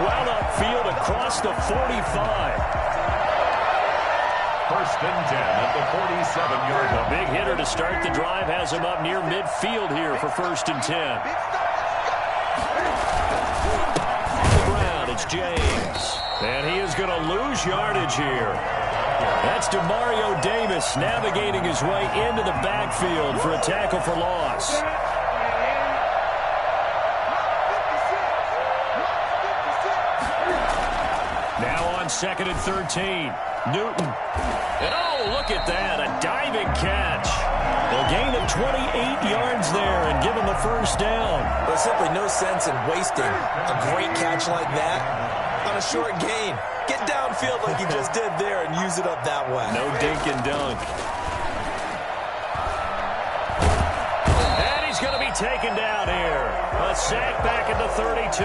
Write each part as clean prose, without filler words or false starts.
well upfield across the 45. First and 10 at the 47-yard line. A big hitter to start the drive has him up near midfield here for first and 10. The ground, it's James. And he is going to lose yardage here. That's DeMario Davis navigating his way into the backfield for a tackle for loss. Now on second and 13. Newton. And oh, look at that. A diving catch. A gain of 28 yards there and give him the first down. There's simply no sense in wasting a great catch like that on a short gain. Get downfield like he just did there and use it up that way. No dink and dunk. And he's going to be taken down here. A sack back at the 32.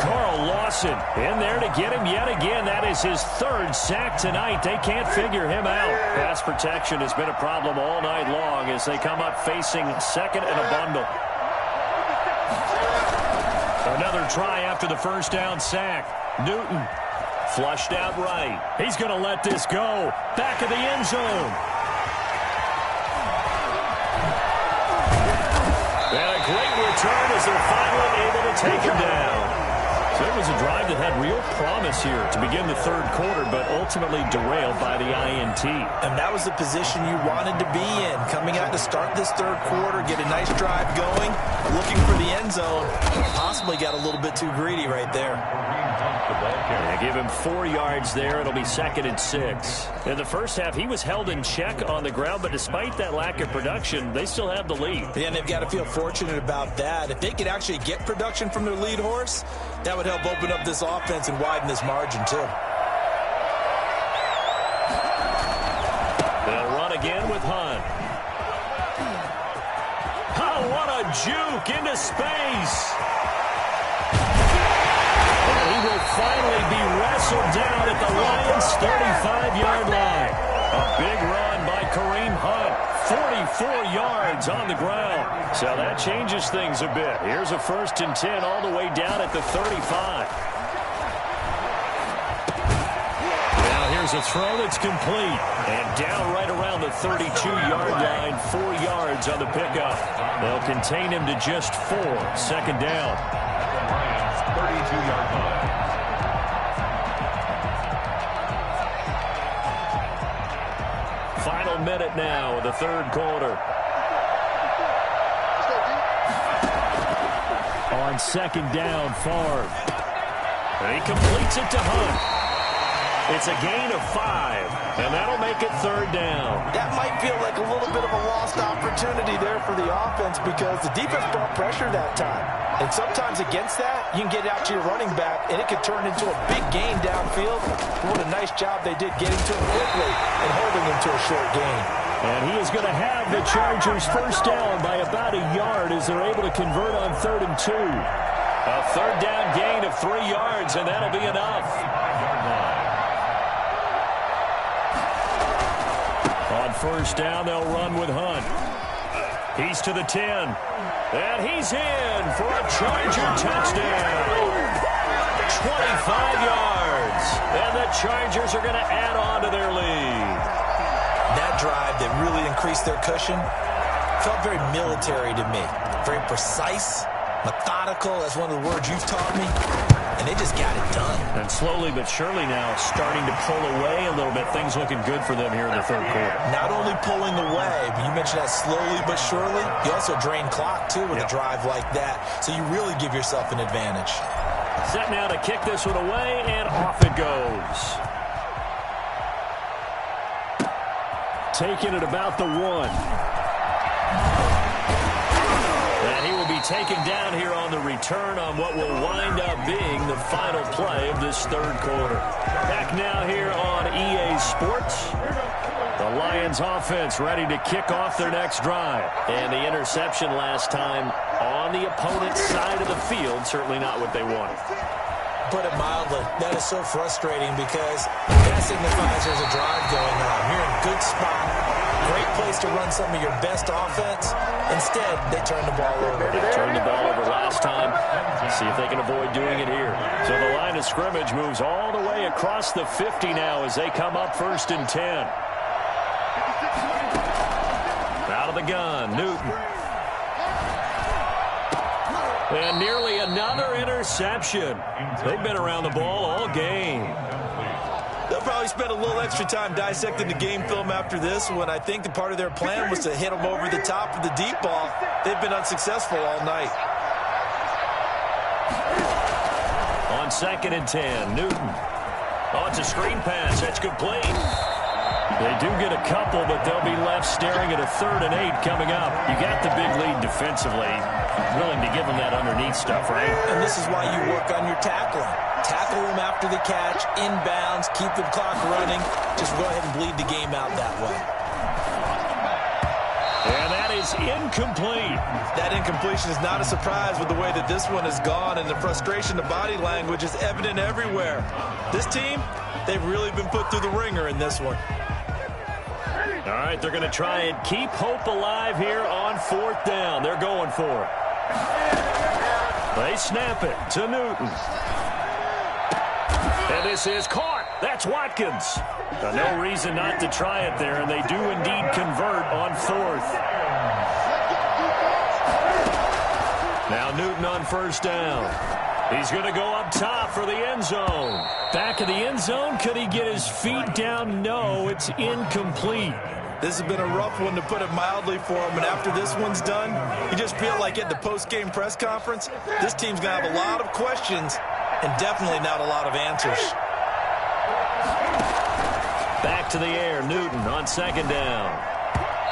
Carl Lawson in there to get him yet again. That is his third sack tonight. They can't figure him out. Pass protection has been a problem all night long as they come up facing second and a bundle. Another try after the first down sack. Newton flushed out right. He's going to let this go. Back of the end zone. And a great return as they're finally able to take him down. So it was a drive that had real promise here to begin the third quarter, but ultimately derailed by the INT. And that was the position you wanted to be in. Coming out to start this third quarter, get a nice drive going, looking for the end zone. Possibly got a little bit too greedy right there. They give him 4 yards there. It'll be second and 6. In the first half, he was held in check on the ground, but despite that lack of production, they still have the lead. Yeah, and they've got to feel fortunate about that. If they could actually get production from their lead horse, that would help open up this offense and widen this margin, too. They'll run again with Hunt. Oh, what a juke into space. And he will finally be wrestled down at the Lions' 35-yard line. A big run by Kareem Hunt. 44 yards on the ground. So that changes things a bit. Here's a first and 10 all the way down at the 35. Now here's a throw that's complete. And down right around the 32-yard line. 4 yards on the pickup. They'll contain him to just 4. Second down. 32-yard line. Final minute now of the third quarter. On second down, Favre. And he completes it to Hunt. It's a gain of 5, and that'll make it third down. That might feel like a little bit of a lost opportunity there for the offense because the defense brought pressure that time. And sometimes against that, you can get out to your running back, and it could turn into a big gain downfield. What a nice job they did getting to him quickly and holding him to a short gain. And he is going to have the Chargers first down by about a yard as they're able to convert on 3rd and 2. A third down gain of 3 yards, and that'll be enough. On first down, they'll run with Hunt. He's to the 10. And he's in for a Charger touchdown. 25 yards. And the Chargers are going to add on to their lead. That drive that really increased their cushion felt very military to me. Very precise, methodical. That's one of the words you've taught me. And they just got it done. And slowly but surely now starting to pull away a little bit. Things looking good for them here in the third quarter. Not only pulling away, but you mentioned that slowly but surely. You also drain clock, too, with a drive like that. So you really give yourself an advantage. Set now to kick this one away, and off it goes. Taking it about the 1. And he will be taken down here on the return on what will wind up being the final play of this third quarter. Back now here on EA Sports. The Lions offense ready to kick off their next drive. And the interception last time on the opponent's side of the field, certainly not what they wanted. Put it mildly, that is so frustrating because that signifies there's a drive going on. You're in a good spot. Great place to run some of your best offense. Instead, they turn the ball over. They turned the ball over last time. See if they can avoid doing it here. So the line of scrimmage moves all the way across the 50 now as they come up 1st and 10. Out of the gun, Newton. And nearly another interception. They've been around the ball all game. They'll probably spend a little extra time dissecting the game film after this one. I think the part of their plan was to hit them over the top of the deep ball. They've been unsuccessful all night. On 2nd and 10, Newton. Oh, it's a screen pass. That's complete. They do get a couple, but they'll be left staring at a 3rd and 8 coming up. You got the big lead defensively. Willing to give them that underneath stuff, right? And this is why you work on your tackling. Tackle them after the catch, inbounds, keep the clock running. Just go ahead and bleed the game out that way. And that is incomplete. That incompletion is not a surprise with the way that this one has gone, and the frustration, the body language is evident everywhere. This team, they've really been put through the ringer in this one. All right, they're going to try and keep hope alive here on 4th down. They're going for it. They snap it to Newton. And this is caught. That's Watkins. No reason not to try it there, and they do indeed convert on 4th. Now Newton on 1st down. He's going to go up top for the end zone. Back of the end zone. Could he get his feet down? No, it's incomplete. This has been a rough one, to put it mildly, for him. And after this one's done, you just feel like at the post-game press conference, this team's going to have a lot of questions and definitely not a lot of answers. Back to the air, Newton on 2nd down.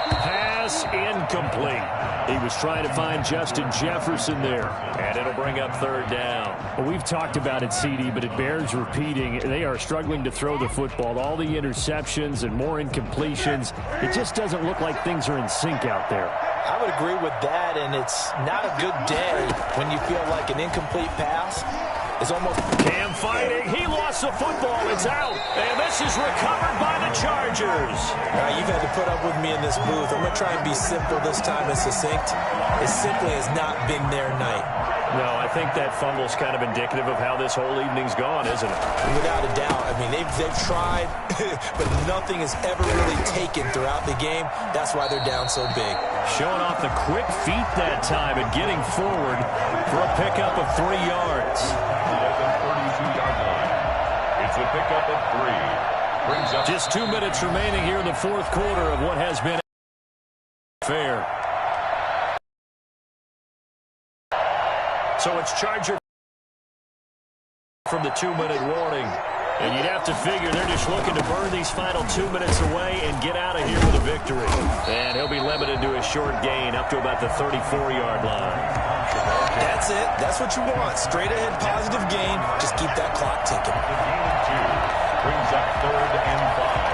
Pass incomplete. He was trying to find Justin Jefferson there. And it'll bring up 3rd down. Well, we've talked about it, CD, but it bears repeating. They are struggling to throw the football. All the interceptions and more incompletions. It just doesn't look like things are in sync out there. I would agree with that, and it's not a good day when you feel like an incomplete pass is almost... Cam fighting. He lost the football. It's out. And this is recovered by the Chargers. You've had to put up with me in this booth. I'm going to try and be simple this time and succinct. It simply has not been their night. No, I think that fumble's kind of indicative of how this whole evening's gone, isn't it? Without a doubt. I mean, they've tried, but nothing has ever really taken throughout the game. That's why they're down so big. Showing off the quick feet that time and getting forward for a pickup of 3 yards. It's a pickup of 3. Brings up just 2 minutes remaining here in the 4th quarter of what has been fair. So it's Charger from the 2-minute warning. And you'd have to figure they're just looking to burn these final 2 minutes away and get out of here with a victory. And he'll be limited to a short gain up to about the 34-yard line. That's it. That's what you want. Straight ahead positive gain. Just keep that clock ticking. brings up 3rd and 5.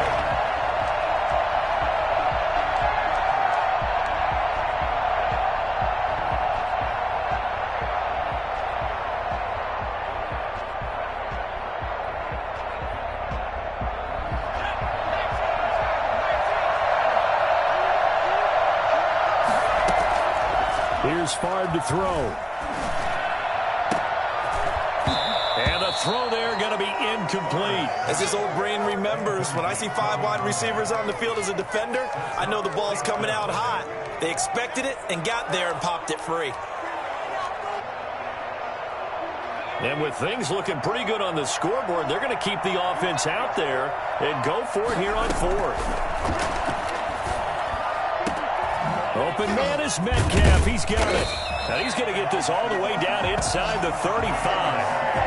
Here's Favre to throw. And the throw there going to be incomplete. As his old brain remembers, when I see 5 wide receivers on the field as a defender, I know the ball's coming out hot. They expected it and got there and popped it free. And with things looking pretty good on the scoreboard, they're going to keep the offense out there and go for it here on 4th. Open man is Metcalf. He's got it. Now he's going to get this all the way down inside the 35.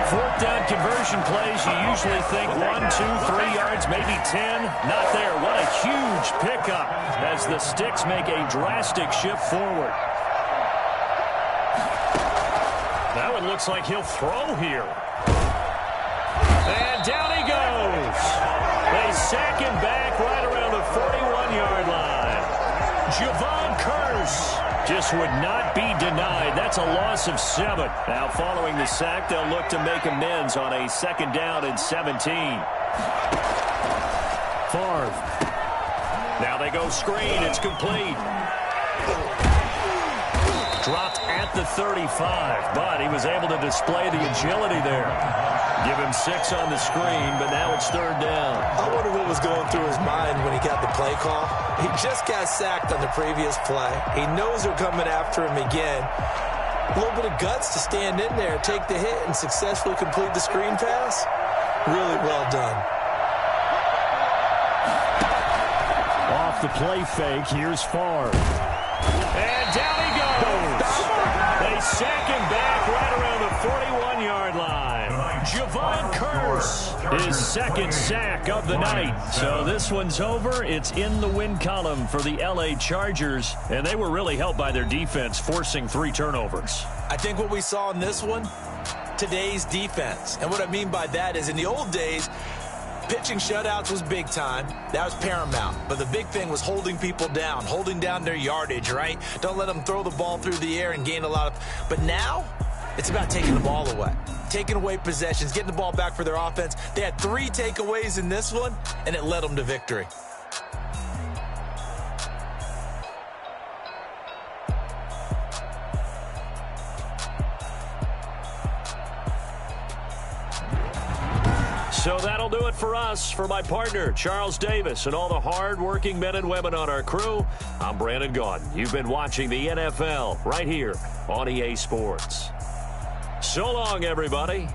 4th down conversion plays, you usually think 1, 2, 3 yards, maybe 10. Not there. What a huge pickup as the Sticks make a drastic shift forward. Now it looks like he'll throw here. And down he goes. They sack him back right around the 41-yard line. Javon Curse just would not be denied. That's a loss of 7. Now following the sack, they'll look to make amends on a 2nd down and 17. Favre. Now they go screen. It's complete. Dropped at the 35, but he was able to display the agility there. Give him 6 on the screen, but now it's 3rd down. I wonder what was going through his mind when he got the play call. He just got sacked on the previous play. He knows they're coming after him again. A little bit of guts to stand in there, take the hit, and successfully complete the screen pass. Really well done. Off the play fake, here's Favre. And down he goes. They sack him back right around the 41-yard line. Javon Curse, his 2nd sack of the night. So this one's over. It's in the win column for the L.A. Chargers, and they were really helped by their defense, forcing 3 turnovers. I think what we saw in this one, today's defense. And what I mean by that is in the old days, pitching shutouts was big time. That was paramount. But the big thing was holding people down, holding down their yardage, right? Don't let them throw the ball through the air and gain a lot of... But now, it's about taking the ball away, taking away possessions, getting the ball back for their offense. They had 3 takeaways in this one, and it led them to victory. So that'll do it for us. For my partner, Charles Davis, and all the hard-working men and women on our crew, I'm Brandon Gaudin. You've been watching the NFL right here on EA Sports. So long, everybody.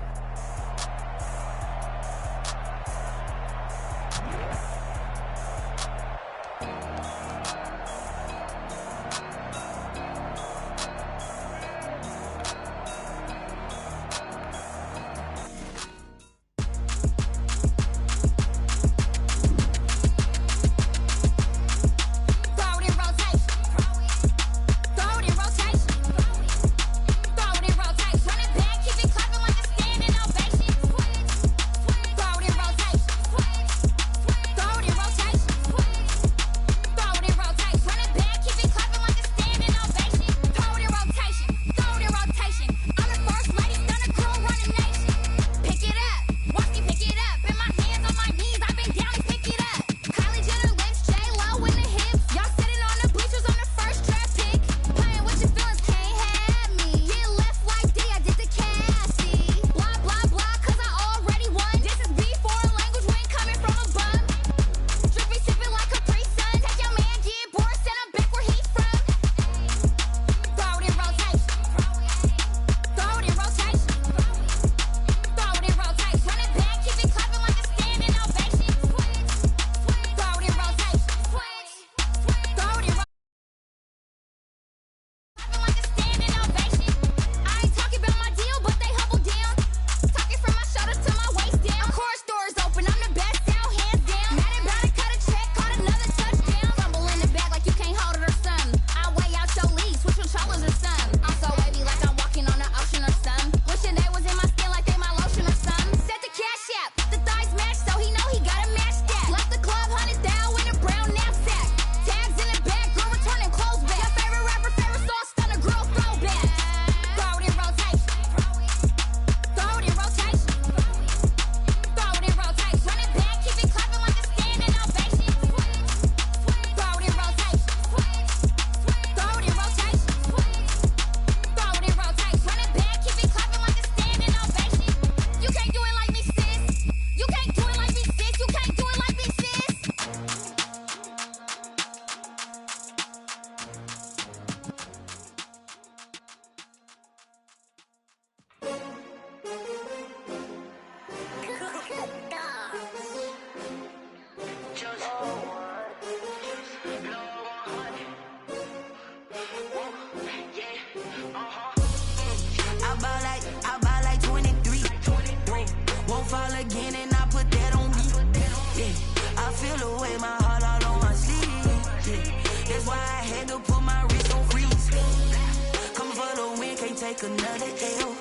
take another L.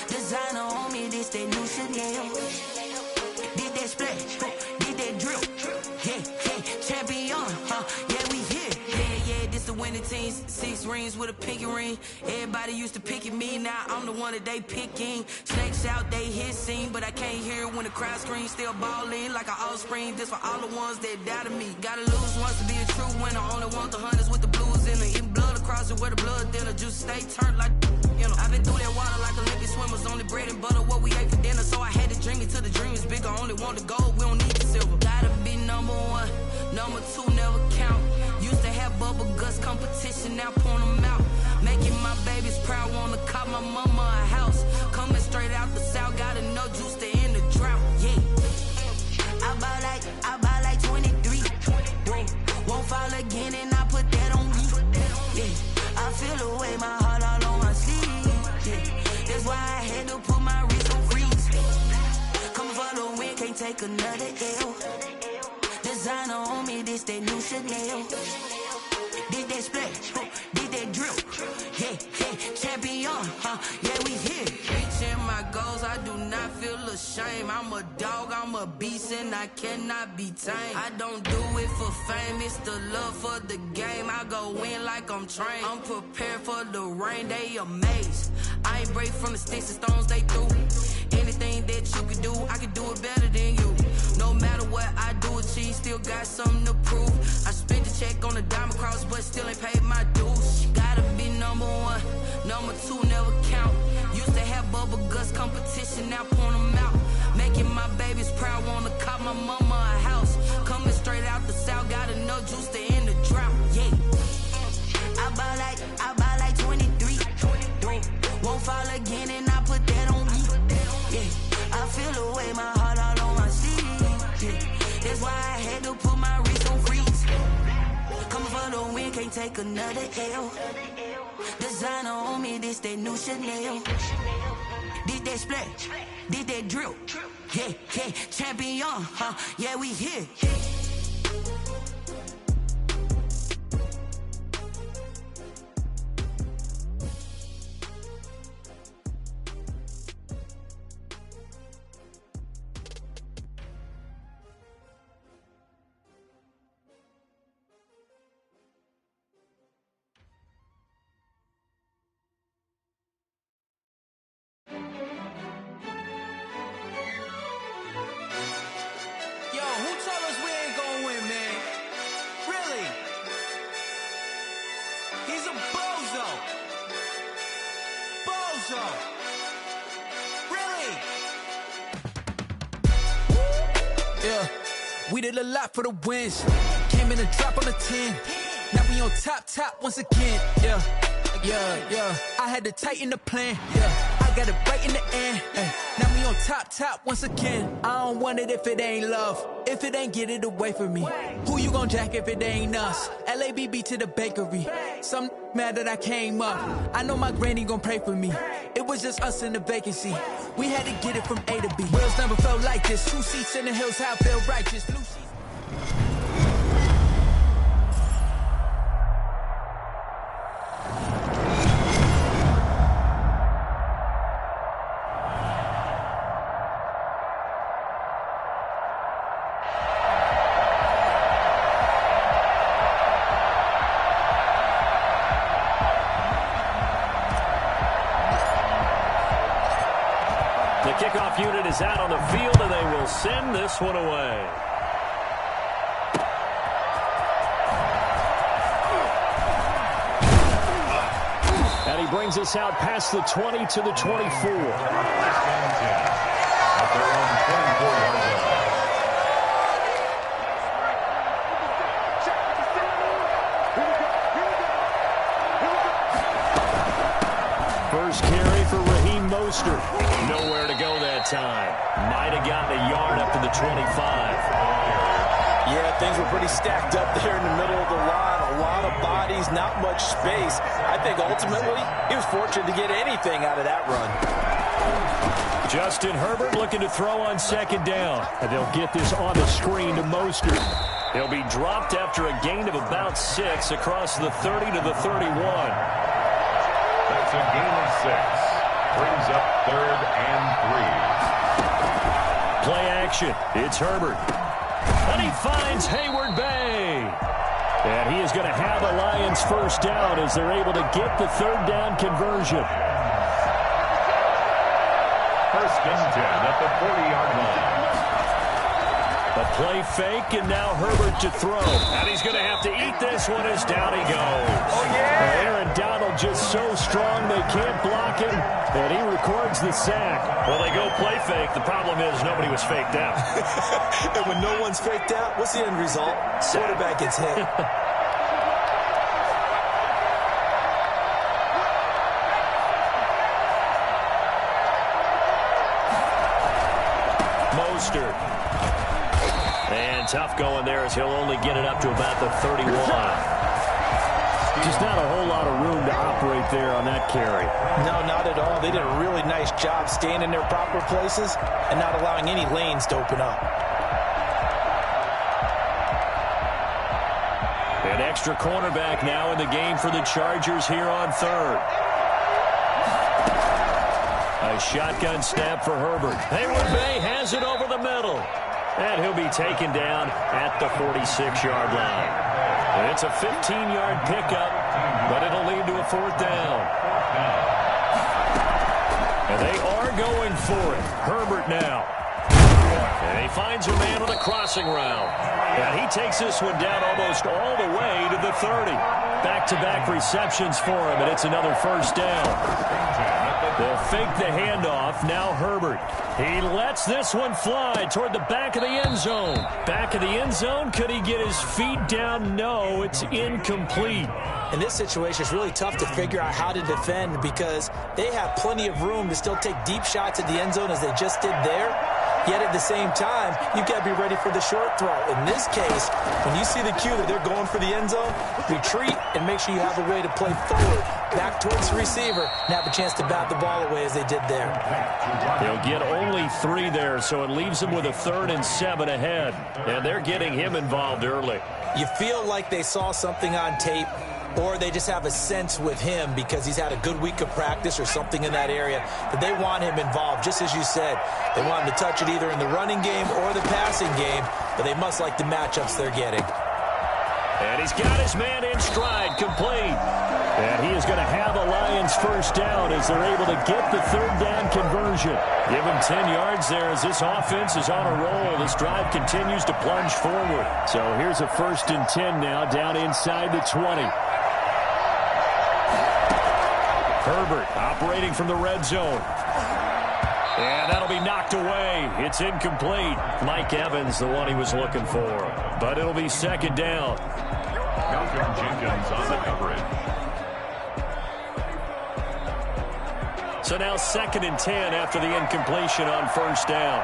Designer on me, this that new Chanel. Did that splash, did that drip. Yeah, yeah, champion, yeah, we here. Yeah, yeah, this the winning team. jeans, 6 rings with a pinky ring. Everybody used to pick at me, now I'm the one that they picking. Snakes out, they hissing, but I can't hear when the crowd screams. Still balling like an offspring. This for all the ones that doubted me. Gotta lose once to be a true winner. Only want the hunters with the blues in it. Eating blood across it where the blood dinner. Juice stay turned like, you know. I've been through that water like Olympic swimmers. Only bread and butter what we ate for dinner. So I had to dream it till the dream is bigger. Only want the gold, we don't need the silver. Gotta be number 1, number 2 never count. Used to have bubble guts competition, now point them out. Making my babies proud, wanna cop my mama a house. Coming straight out the south, gotta know juice to end the drought. Yeah, I buy like 23. Won't fall again and I put that on me. Yeah, I feel the way, my heart all on my sleeve. Yeah, that's why I had to put my wrist on freeze. Coming for the win, can't take another L. Designer on me, this that new Chanel. Did that splash, did that drill. Yeah, champion, yeah, we here. Reaching my goals, I do not feel ashamed. I'm a dog, I'm a beast, and I cannot be tamed. I don't do it for fame, it's the love for the game. I go in like I'm trained. I'm prepared for the rain, they amazed. I ain't break from the sticks and stones they threw. Anything that you can do, I can do it better than you. No matter what I do achieve, still got something to prove. I spent the check on the diamond cross, but still ain't paid my dues. Gotta be number 1, number 2 never count. Used to have bubble guts competition, now point them out. Making my babies proud, wanna cop my mama a house. Coming straight out the south, gotta know juice to end the drought. Yeah, I buy like 23. Won't fall again and I put that on me. Yeah, I feel the way, my heart all on my sleeve. Yeah, that's why I had to put my wrist on freeze. Coming for the win, can't take another L. Designer on me, this that new Chanel. Did that splash, did that drill. Yeah, champion, yeah, we here. We did a lot for the wins. Came in a drop on the 10. Now we on top once again. Yeah. I had to tighten the plan. Yeah. I got it right in the end. Now we on top once again. I don't want it if it ain't love. If it ain't, get it away from me. Who you gon' jack if it ain't us? LABB to the bakery. Some mad that I came up. I know my granny gon' pray for me. It was just us in the vacancy. We had to get it from A to B. Wheels never felt like this. 2 seats in the hills, how I feel righteous. Blue seats. The kickoff unit is out on the field, and they will send this one away. And he brings us out past the 20 to the 24. First carry for Raheem Mostert. Nowhere to go that time. Might have gotten a yard up to the 25. Yeah, things were pretty stacked up there in the middle of the line. A lot of bodies, not much space. I think ultimately he was fortunate to get anything out of that run. Justin Herbert looking to throw on second down. And they'll get this on the screen to Mostert. He'll be dropped after a gain of about 6 across the 30 to the 31. That's a gain of 6. Brings up 3rd and 3. Play action. It's Herbert. And he finds Hayward Bay. And he is going to have a Lions first down as they're able to get the third down conversion. First and 10 at the 40-yard line. A play fake, and now Herbert to throw. And he's going to have to eat this one as down he goes. Oh, yeah! Aaron Donald just so strong they can't block him, and he records the sack. Well, they go play fake. The problem is nobody was faked out. And when no one's faked out, what's the end result? Quarterback gets hit. Mostert. And tough going there as he'll only get it up to about the 31. Just not a whole lot of room to operate there on that carry. No, not at all. They did a really nice job staying in their proper places and not allowing any lanes to open up. An extra cornerback now in the game for the Chargers here on third. A shotgun snap for Herbert. Hayward Bay has it over the middle. And he'll be taken down at the 46-yard line. And it's a 15-yard pickup, but it'll lead to a fourth down. And they are going for it. Herbert now. And he finds a man on a crossing route. And he takes this one down almost all the way to the 30. Back-to-back receptions for him, and it's another first down. They'll fake the handoff. Now Herbert. He lets this one fly toward the back of the end zone. Back of the end zone. Could he get his feet down? No, it's incomplete. In this situation, it's really tough to figure out how to defend because they have plenty of room to still take deep shots at the end zone as they just did there. Yet at the same time, you've got to be ready for the short throw. In this case, when you see the cue that they're going for the end zone, retreat and make sure you have a way to play forward, back towards the receiver, and have a chance to bat the ball away as they did there. They'll get only 3 there, so it leaves them with a 3rd and 7 ahead. And they're getting him involved early. You feel like they saw something on tape, or they just have a sense with him because he's had a good week of practice or something in that area that they want him involved. Just as you said, they want him to touch it either in the running game or the passing game, but they must like the matchups they're getting. And he's got his man in stride, complete. And he is going to have a Lions first down as they're able to get the third down conversion. Give him 10 yards there as this offense is on a roll. This drive continues to plunge forward. So here's a 1st and 10 now down inside the 20. Herbert operating from the red zone. And that'll be knocked away. It's incomplete. Mike Evans, the one he was looking for. But it'll be 2nd down. Malcolm Jenkins on the coverage. So now 2nd and 10 after the incompletion on 1st down.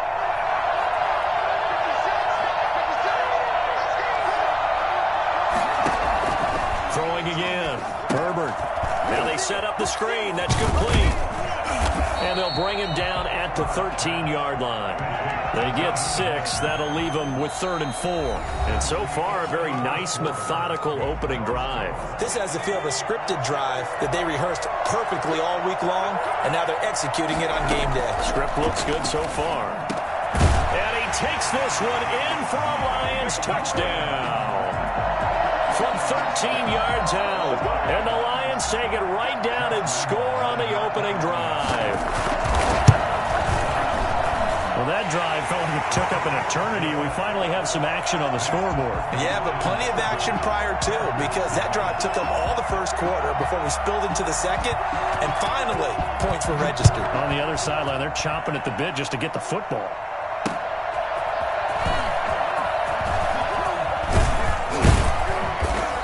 Throwing again. Herbert. Now they set up the screen. That's complete. And they'll bring him down at the 13-yard line. They get 6. That'll leave them with 3rd and 4. And so far, a very nice, methodical opening drive. This has the feel of a scripted drive that they rehearsed perfectly all week long, and now they're executing it on game day. Script looks good so far. And he takes this one in for a Lions touchdown. From 13 yards out. And the Lions take it right down and score on the opening drive. Well, that drive felt like it took up an eternity. We finally have some action on the scoreboard. Yeah, but plenty of action prior to, because that drive took up all the first quarter before we spilled into the second, and finally, points were registered. On the other sideline, they're chomping at the bit just to get the football.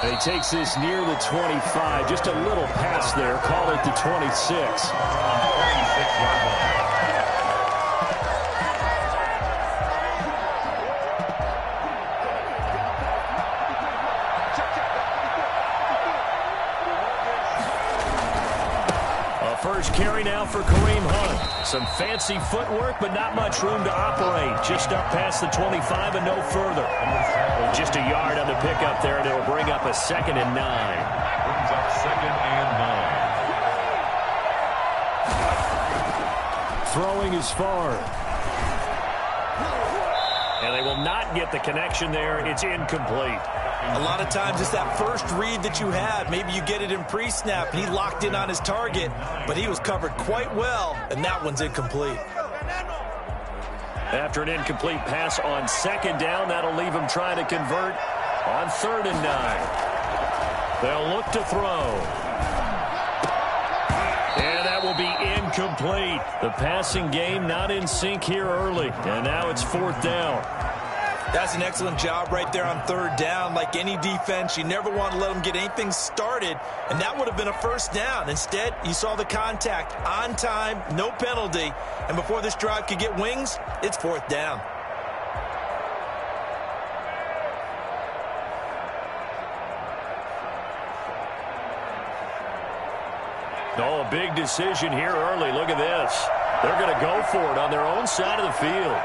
He takes this near the 25. Just a little pass there. Call it the 26. First carry now for Kareem Hunt. Some fancy footwork, but not much room to operate. Just up past the 25 and no further. Well, just a yard on the pickup there, and it'll bring up a 2nd and 9. Brings up 2nd and 9. Throwing is far. And they will not get the connection there. It's incomplete. A lot of times it's that first read that you have. Maybe you get it in pre-snap, and he locked in on his target, but he was covered quite well, and that one's incomplete. After an incomplete pass on second down, that'll leave him trying to convert on 3rd and 9. They'll look to throw. And that will be incomplete. The passing game not in sync here early. And now it's 4th down. That's an excellent job right there on 3rd down. Like any defense, you never want to let them get anything started, and that would have been a 1st down. Instead, you saw the contact on time, no penalty, and before this drive could get wings, it's 4th down. Oh, a big decision here early. Look at this. They're going to go for it on their own side of the field.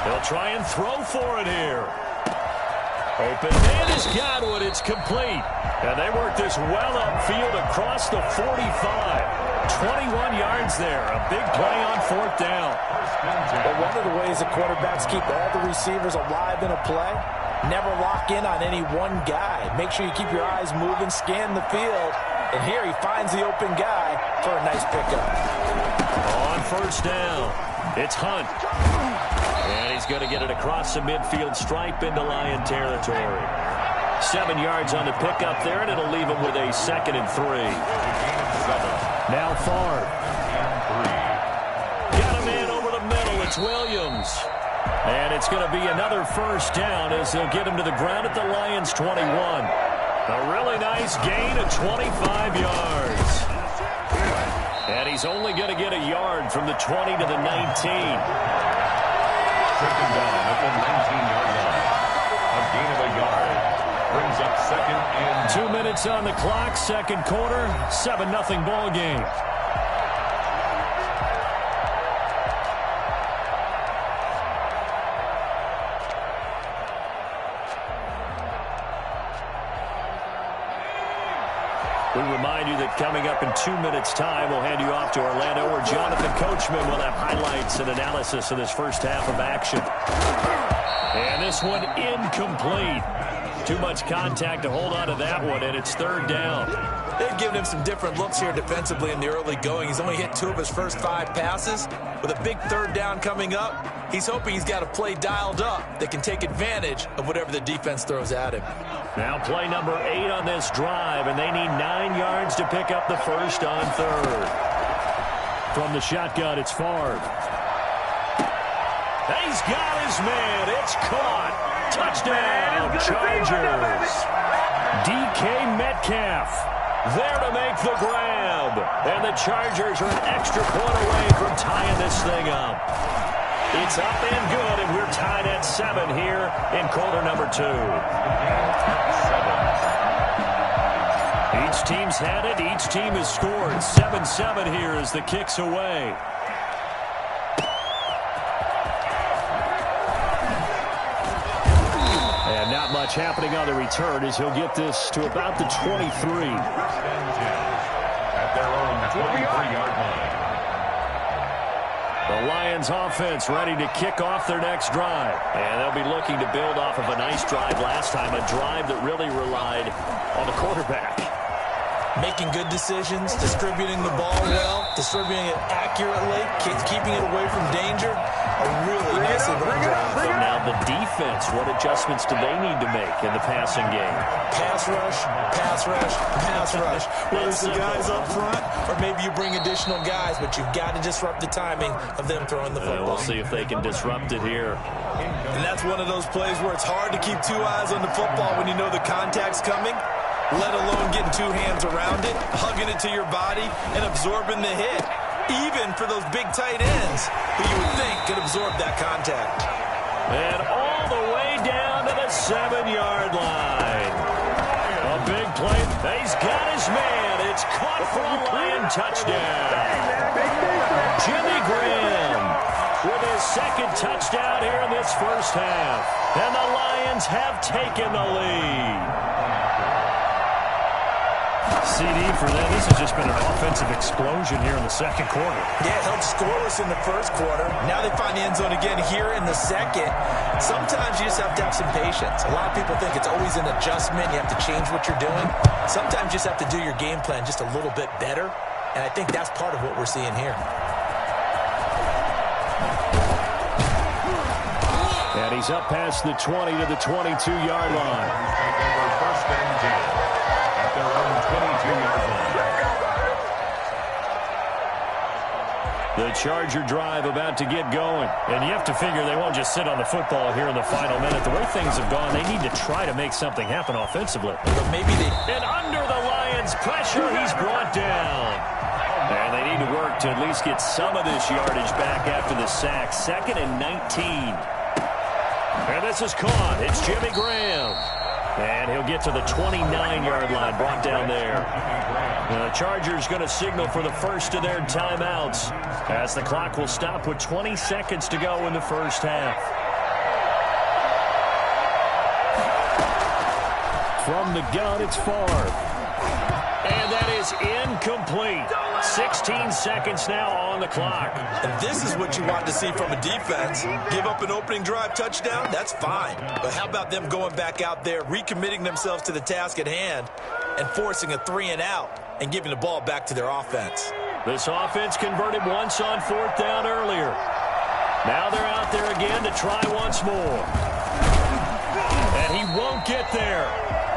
They'll try and throw for it here. Open man has got one. It's complete. And they work this well upfield across the 45. 21 yards there. A big play on 4th down. But one of the ways the quarterbacks keep all the receivers alive in a play, never lock in on any one guy. Make sure you keep your eyes moving, scan the field. And here he finds the open guy for a nice pickup. On 1st down, it's Hunt. And he's going to get it across the midfield stripe into Lion territory. 7 yards on the pickup there, and it'll leave him with a 2nd and 3. Now Favre. Got a man over the middle. It's Williams. And it's going to be another 1st down as they'll get him to the ground at the Lions' 21. A really nice gain of 25 yards. And he's only going to get a yard from the 20 to the 19. 2nd down at the 19-yard line. A gain of a yard. Brings up 2nd and 2 minutes on the clock, 2nd quarter, 7-0 ball game. We remind you that coming up in 2 minutes' time, we'll hand you off to Orlando, where Jonathan Coachman will have highlights and analysis of this first half of action. And this one incomplete. Too much contact to hold on to that one, and it's 3rd down. They've given him some different looks here defensively in the early going. He's only hit 2 of his first 5 passes. With a big 3rd down coming up, he's hoping he's got a play dialed up that can take advantage of whatever the defense throws at him. Now play number 8 on this drive, and they need 9 yards to pick up the 1st on 3rd. From the shotgun, it's Favre. He's got his man. It's caught. Touchdown, Chargers. DK Metcalf there to make the grab. And the Chargers are an extra point away from tying this thing up. It's up and good, and we're tied at 7 here in quarter number 2. Each team's had it. Each team has scored. 7-7 here as the kick's away. And not much happening on the return as he'll get this to about the 23. at their own 23-yard line. The Lions offense ready to kick off their next drive. And they'll be looking to build off of a nice drive last time, a drive that really relied on the quarterback. Making good decisions, distributing the ball well, distributing it accurately, keeping it away from danger. A really nicely run drive. Now the defense, what adjustments do they need to make in the passing game? Pass rush, pass rush, pass rush. Whether it's the guys up front or maybe you bring additional guys, but you've got to disrupt the timing of them throwing the football. We'll see if they can disrupt it here. And that's one of those plays where it's hard to keep 2 eyes on the football when you know the contact's coming, let alone getting 2 hands around it, hugging it to your body, and absorbing the hit. Even for those big tight ends who you would think could absorb that contact. And all the way down to the 7-yard line. A big play. He's got his man. It's caught for a Lion touchdown. Jimmy Graham with his 2nd touchdown here in this first half. And the Lions have taken the lead. CD for them. This has just been an offensive explosion here in the second quarter. Yeah, held scoreless in the first quarter. Now they find the end zone again here in the second. Sometimes you just have to have some patience. A lot of people think it's always an adjustment. You have to change what you're doing. Sometimes you just have to do your game plan just a little bit better. And I think that's part of what we're seeing here. And he's up past the 20 to the 22-yard line. First and 10 at their own 22-yard line. The Charger drive about to get going. And you have to figure they won't just sit on the football here in the final minute. The way things have gone, they need to try to make something happen offensively. But maybe they... And under the Lions' pressure, he's brought down. And they need to work to at least get some of this yardage back after the sack. 2nd and 19. And this is caught. It's Jimmy Graham. And he'll get to the 29-yard line, brought down there. The Chargers going to signal for the first of their timeouts as the clock will stop with 20 seconds to go in the first half. From the gun, it's Favre. And that is incomplete. 16 seconds now on the clock. And this is what you want to see from a defense. Give up an opening drive touchdown, that's fine. But how about them going back out there, recommitting themselves to the task at hand, and forcing a 3-and-out and giving the ball back to their offense? This offense converted once on 4th down earlier. Now they're out there again to try once more. And he won't get there.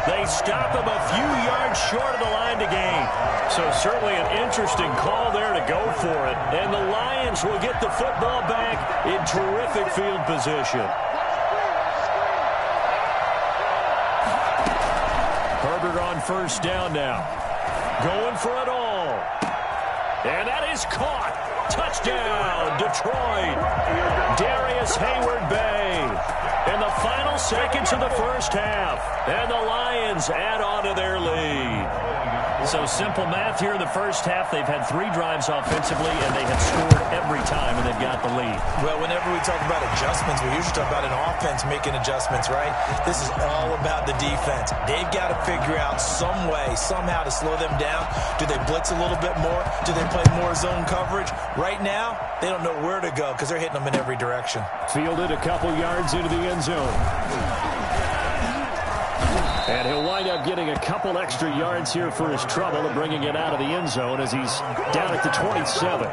They stop him a few yards short of the line to gain. So certainly an interesting call there to go for it. And the Lions will get the football back in terrific field position. Herbert on first down now. Going for it all. And that is caught. Touchdown, Detroit. Darius Hayward-Bay. In the final seconds of the first half. And the Lions add on to their lead. So simple math here in the first half. They've had 3 drives offensively, and they have scored every time, and they've got the lead. Well, whenever we talk about adjustments, we usually talk about an offense making adjustments, right? This is all about the defense. They've got to figure out some way, somehow to slow them down. Do they blitz a little bit more? Do they play more zone coverage? Right now, they don't know where to go because they're hitting them in every direction. Fielded a couple yards into the end zone. And he'll wind up getting a couple extra yards here for his trouble and bringing it out of the end zone as he's down at the 27.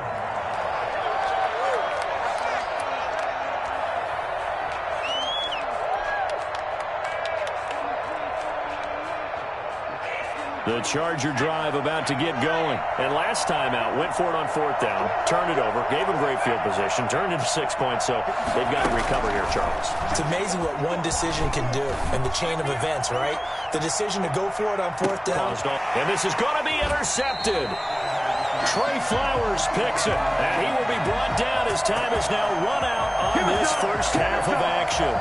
The Charger drive about to get going. And last time out, went for it on 4th down, turned it over, gave him great field position, turned it to 6 points, so they've got to recover here, Charles. It's amazing what one decision can do in the chain of events, right? The decision to go for it on 4th down. And this is going to be intercepted. Trey Flowers picks it, and he will be brought down as time is now run out on this first half of action.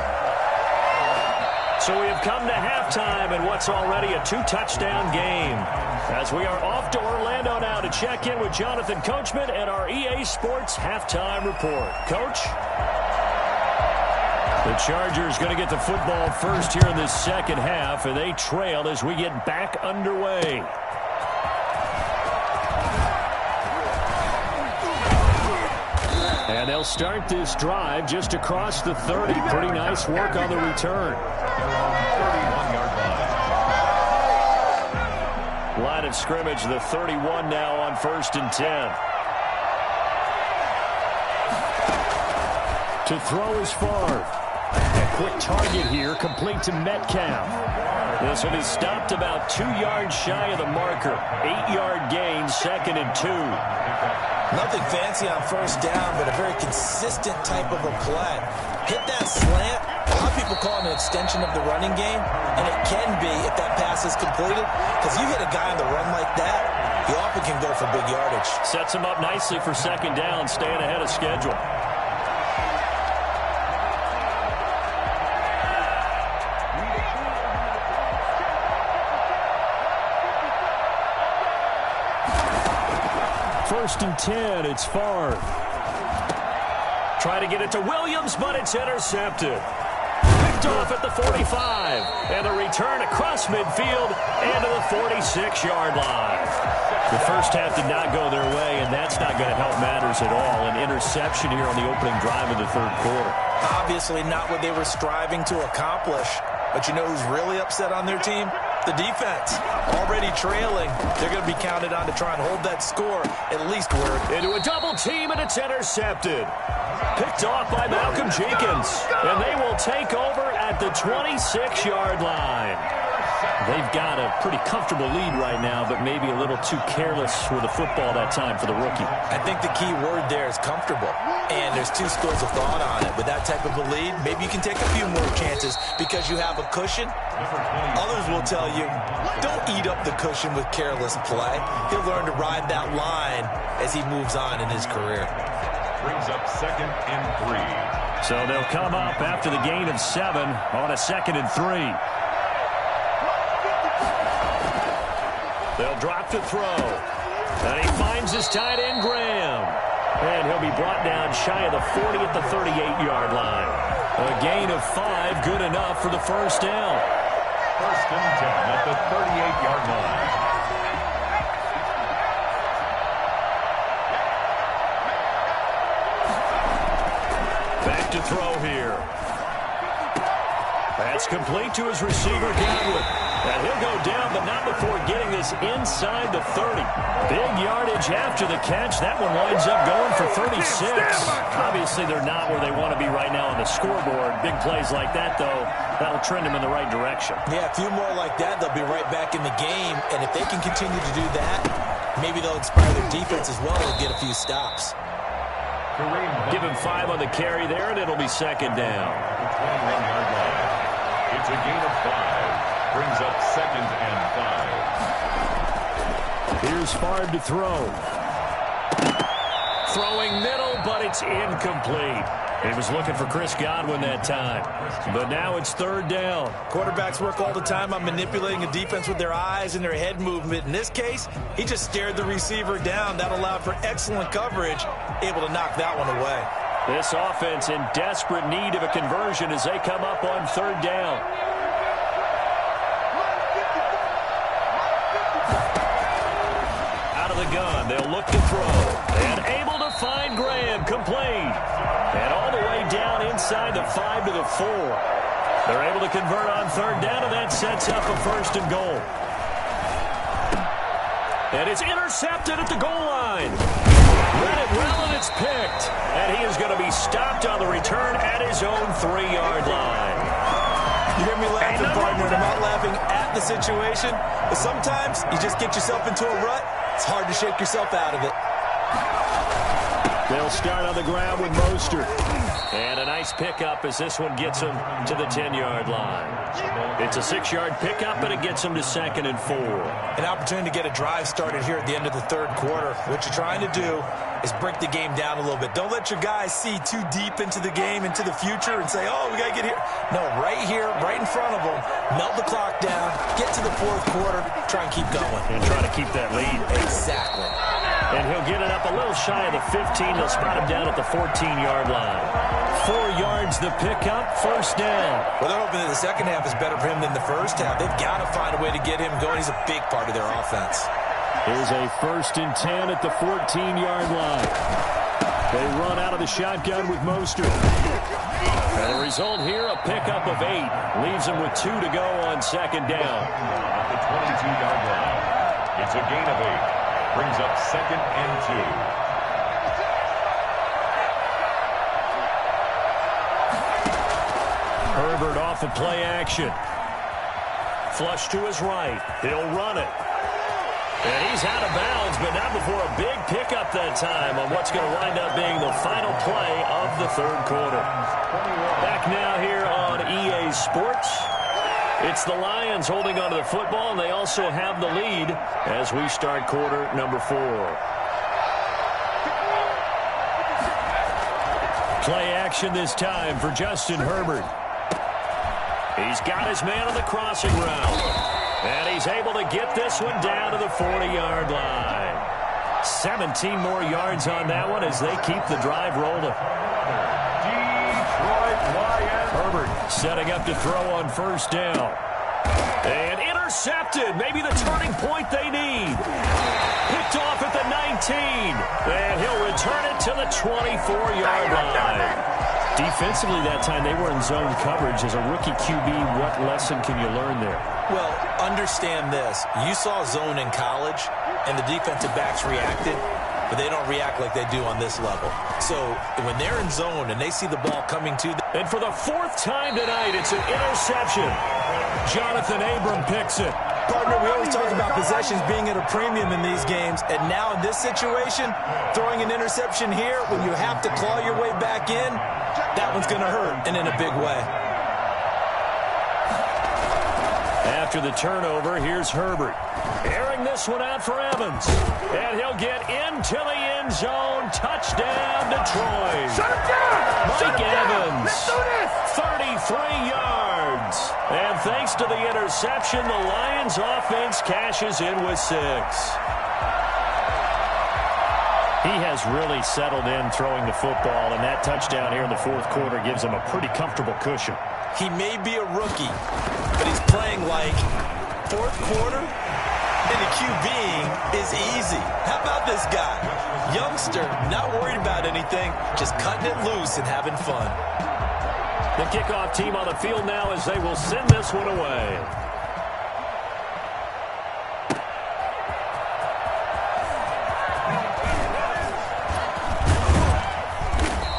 So we have come to halftime in what's already a 2-touchdown game. As we are off to Orlando now to check in with Jonathan Coachman and our EA Sports halftime report. Coach? The Chargers going to get the football first here in this second half, and they trail as we get back underway. And they'll start this drive just across the 30. Pretty nice work on the return. 31-yard line. Line of scrimmage, the 31 now on 1st and 10. To throw is Favre. A quick target here, complete to Metcalf. This one is stopped about 2 yards shy of the marker. 8-yard gain, 2nd and 2. Nothing fancy on 1st down, but a very consistent type of a play. Hit that slant. A lot of people call it an extension of the running game, and it can be if that pass is completed, because you hit a guy on the run like that, he often can go for big yardage. Sets him up nicely for 2nd down, staying ahead of schedule. First and 10, it's Favre. Try to get it to Williams, but it's intercepted. Picked off at the 45. And the return across midfield and to the 46-yard line. The first half did not go their way, and that's not going to help matters at all. An interception here on the opening drive of the third quarter. Obviously not what they were striving to accomplish. But you know who's really upset on their team? The defense. Already trailing. They're going to be counted on to try and hold that score, at least where into a double team, and it's intercepted. Picked off by Malcolm Jenkins. And they will take over at the 26-yard line. They've got a pretty comfortable lead right now, but maybe a little too careless with the football that time for the rookie. I think the key word there is comfortable. And there's two schools of thought on it. With that type of a lead, maybe you can take a few more chances because you have a cushion. Others will tell you, don't eat up the cushion with careless play. He'll learn to ride that line as he moves on in his career. Brings up 2nd and 3. So they'll come up after the gain of 7 on a 2nd and 3. They'll drop to throw. And he finds his tight end, Graham. And he'll be brought down shy of the 40 at the 38-yard line. A gain of 5, good enough for the first down. 1st and 10 at the 38-yard line. Back to throw here. That's complete to his receiver, Godwin. And he'll go down, but not before getting this inside the 30. Big yardage after the catch. That one winds up going for 36. Obviously, they're not where they want to be right now on the scoreboard. Big plays like that, though, that'll trend them in the right direction. Yeah, a few more like that, they'll be right back in the game. And if they can continue to do that, maybe they'll inspire their defense as well and get a few stops. Give him 5 on the carry there, and it'll be 2nd down. 21-yard line. It's a gain of 5. Brings up 2nd and 5. Here's Favre to throw. Throwing middle, but it's incomplete. He was looking for Chris Godwin that time. But now it's 3rd down. Quarterbacks work all the time on manipulating a defense with their eyes and their head movement. In this case, he just stared the receiver down. That allowed for excellent coverage, able to knock that one away. This offense in desperate need of a conversion as they come up on 3rd down. Out of the gun, they'll look to throw. And able to find Graham, complete. And all the way down inside the 5 to the 4. They're able to convert on 3rd down, and that sets up a 1st and goal. And it's intercepted at the goal line. Read it well, and it's picked. And he is going to be stopped on the return at his own 3-yard line. You hear me laughing, partner, and I'm not laughing at the situation, but sometimes you just get yourself into a rut. It's hard to shake yourself out of it. They'll start on the ground with Mostert. And a nice pickup as this one gets him to the 10-yard line. It's a 6-yard pickup, but it gets him to 2nd and 4. An opportunity to get a drive started here at the end of the 3rd quarter. What you're trying to do is break the game down a little bit. Don't let your guys see too deep into the game, into the future, and say, oh, we got to get here. No, right here, right in front of them, melt the clock down, get to the 4th quarter, try and keep going. And try to keep that lead. Exactly. And he'll get it up a little shy of the 15. They'll spot him down at the 14-yard line. 4 yards the pickup, 1st down. Well, they're hoping that the second half is better for him than the first half. They've got to find a way to get him going. He's a big part of their offense. Here's a 1st and 10 at the 14-yard line. They run out of the shotgun with Mostert. And the result here, a pickup of 8. Leaves him with 2 to go on 2nd down. At the 22-yard line. It's a gain of 8. Brings up 2nd and 2. Herbert off of play action. Flush to his right. He'll run it. And he's out of bounds, but not before a big pickup that time on what's going to wind up being the final play of the 3rd quarter. Back now here on EA Sports. It's the Lions holding onto the football, and they also have the lead as we start quarter number 4. Play action this time for Justin Herbert. He's got his man on the crossing route. And he's able to get this one down to the 40-yard line. 17 more yards on that one as they keep the drive rolling. Detroit Lions. Herbert Setting up to throw on first down. And intercepted. Maybe the turning point they need. Picked off at the 19. And he'll return it to the 24-yard line. Defensively that time, they were in zone coverage. As a rookie QB, what lesson can you learn there? Well, understand this. You saw zone in college, and the defensive backs reacted, but they don't react like they do on this level. So when they're in zone and they see the ball coming to them. And for the fourth time tonight, it's an interception. Jonathan Abram picks it. Partner, we always talk about possessions being at a premium in these games, and now in this situation, throwing an interception here when you have to claw your way back in, that one's going to hurt, and in a big way. After the turnover, here's Herbert. Airing this one out for Evans. And he'll get into the end zone. Touchdown, Detroit. Shut him down! Mike Evans, Let's do this! 33 yards. And thanks to the interception, the Lions offense cashes in with 6. He has really settled in throwing the football, and that touchdown here in the fourth quarter gives him a pretty comfortable cushion. He may be a rookie, but he's playing like fourth quarter, and the QBing is easy. How about this guy? Youngster, not worried about anything, just cutting it loose and having fun. The kickoff team on the field now as they will send this one away.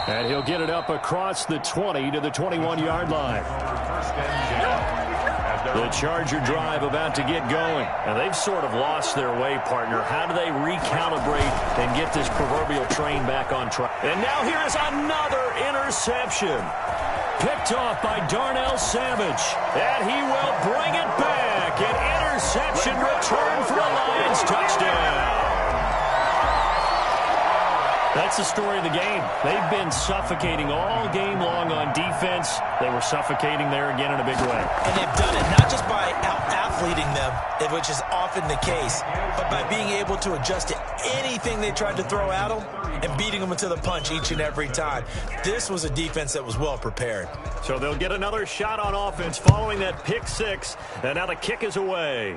And he'll get it up across the 20 to the 21-yard line. The Charger drive about to get going. And they've sort of lost their way, partner. How do they recalibrate and get this proverbial train back on track? And now here is another interception. Picked off by Darnell Savage. And he will bring it back. An interception return for a Lions touchdown. That's the story of the game. They've been suffocating all game long on defense. They were suffocating there again in a big way. And they've done it not just by out-athleting them, which is often the case, but by being able to adjust to anything they tried to throw at them and beating them into the punch each and every time. This was a defense that was well prepared. So they'll get another shot on offense following that pick 6. And now the kick is away.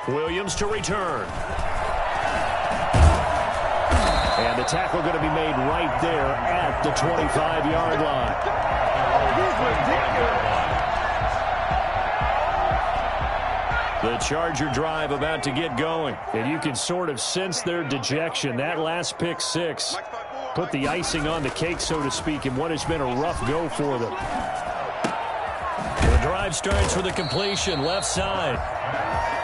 Williams to return. And the tackle going to be made right there at the 25-yard line. The Charger drive about to get going. And you can sort of sense their dejection. That last pick 6 put the icing on the cake, so to speak, in what has been a rough go for them. The drive starts with a completion, left side.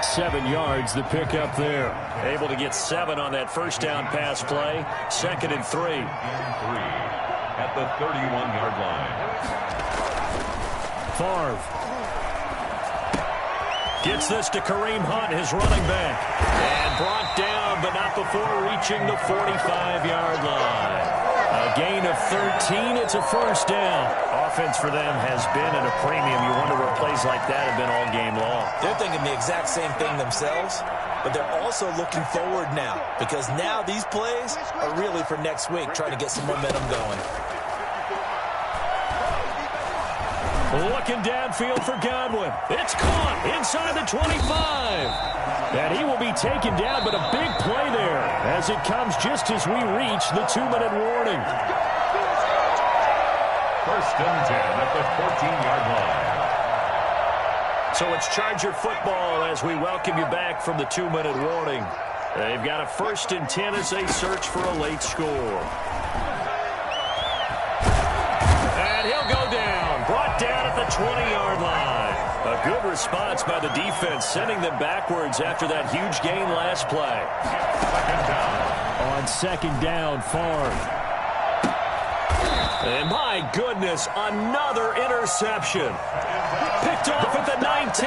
7 yards, the pickup there. Able to get 7 on that first down pass play. 2nd and 3. At the 31-yard line. Favre gets this to Kareem Hunt, his running back. And brought down, but not before reaching the 45-yard line. A gain of 13. It's a first down. Offense for them has been at a premium. You wonder where plays like that have been all game long. They're thinking the exact same thing themselves, but they're also looking forward now, because now these plays are really for next week, trying to get some momentum going. Looking downfield for Godwin. It's caught inside the 25. And he will be taken down, but a big play there as it comes just as we reach the 2-minute warning. First and 10 at the 14-yard line. So it's Charger football as we welcome you back from the 2-minute warning. They've got a 1st and 10 as they search for a late score. And he'll go down, brought down at the 20-yard line. A good response by the defense, sending them backwards after that huge gain last play. On 2nd down, Favre. And my goodness, another interception. Picked off at the 19.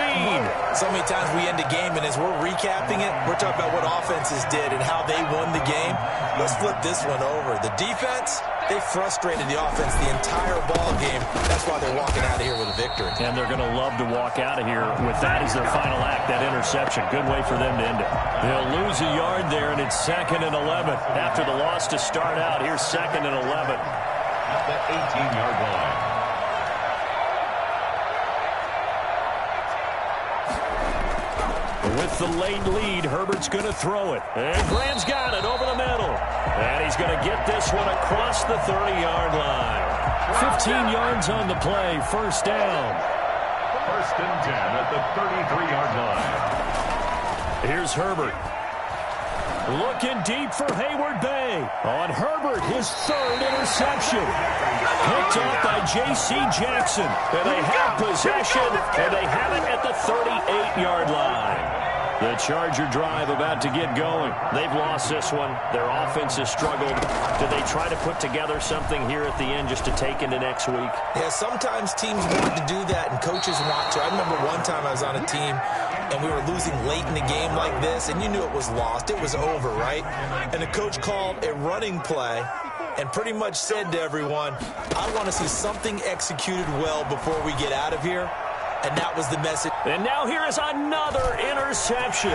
So many times we end a game, and as we're recapping it, we're talking about what offenses did and how they won the game. Let's flip this one over. The defense, they frustrated the offense the entire ball game. That's why they're walking out of here with a victory. And they're going to love to walk out of here with that as their final act, that interception. Good way for them to end it. They'll lose a yard there, and it's 2nd and 11. After the loss to start out, here's 2nd and 11. At the 18-yard line. With the late lead, Herbert's going to throw it. And Graham's got it over the middle. And he's going to get this one across the 30-yard line. 15 yards on the play, first down. First and 10 at the 33-yard line. Here's Herbert. Looking deep for Hayward Bay. On Herbert, his third interception. Picked off by J.C. Jackson. And they have possession, and they have it at the 38-yard line. The Charger drive about to get going. They've lost this one. Their offense has struggled. Do they try to put together something here at the end just to take into next week? Yeah, sometimes teams want to do that, and coaches want to. I remember one time I was on a team, and we were losing late in the game like this, and you knew it was lost. It was over, right? And the coach called a running play and pretty much said to everyone, I want to see something executed well before we get out of here. And that was the message. And now here is another interception.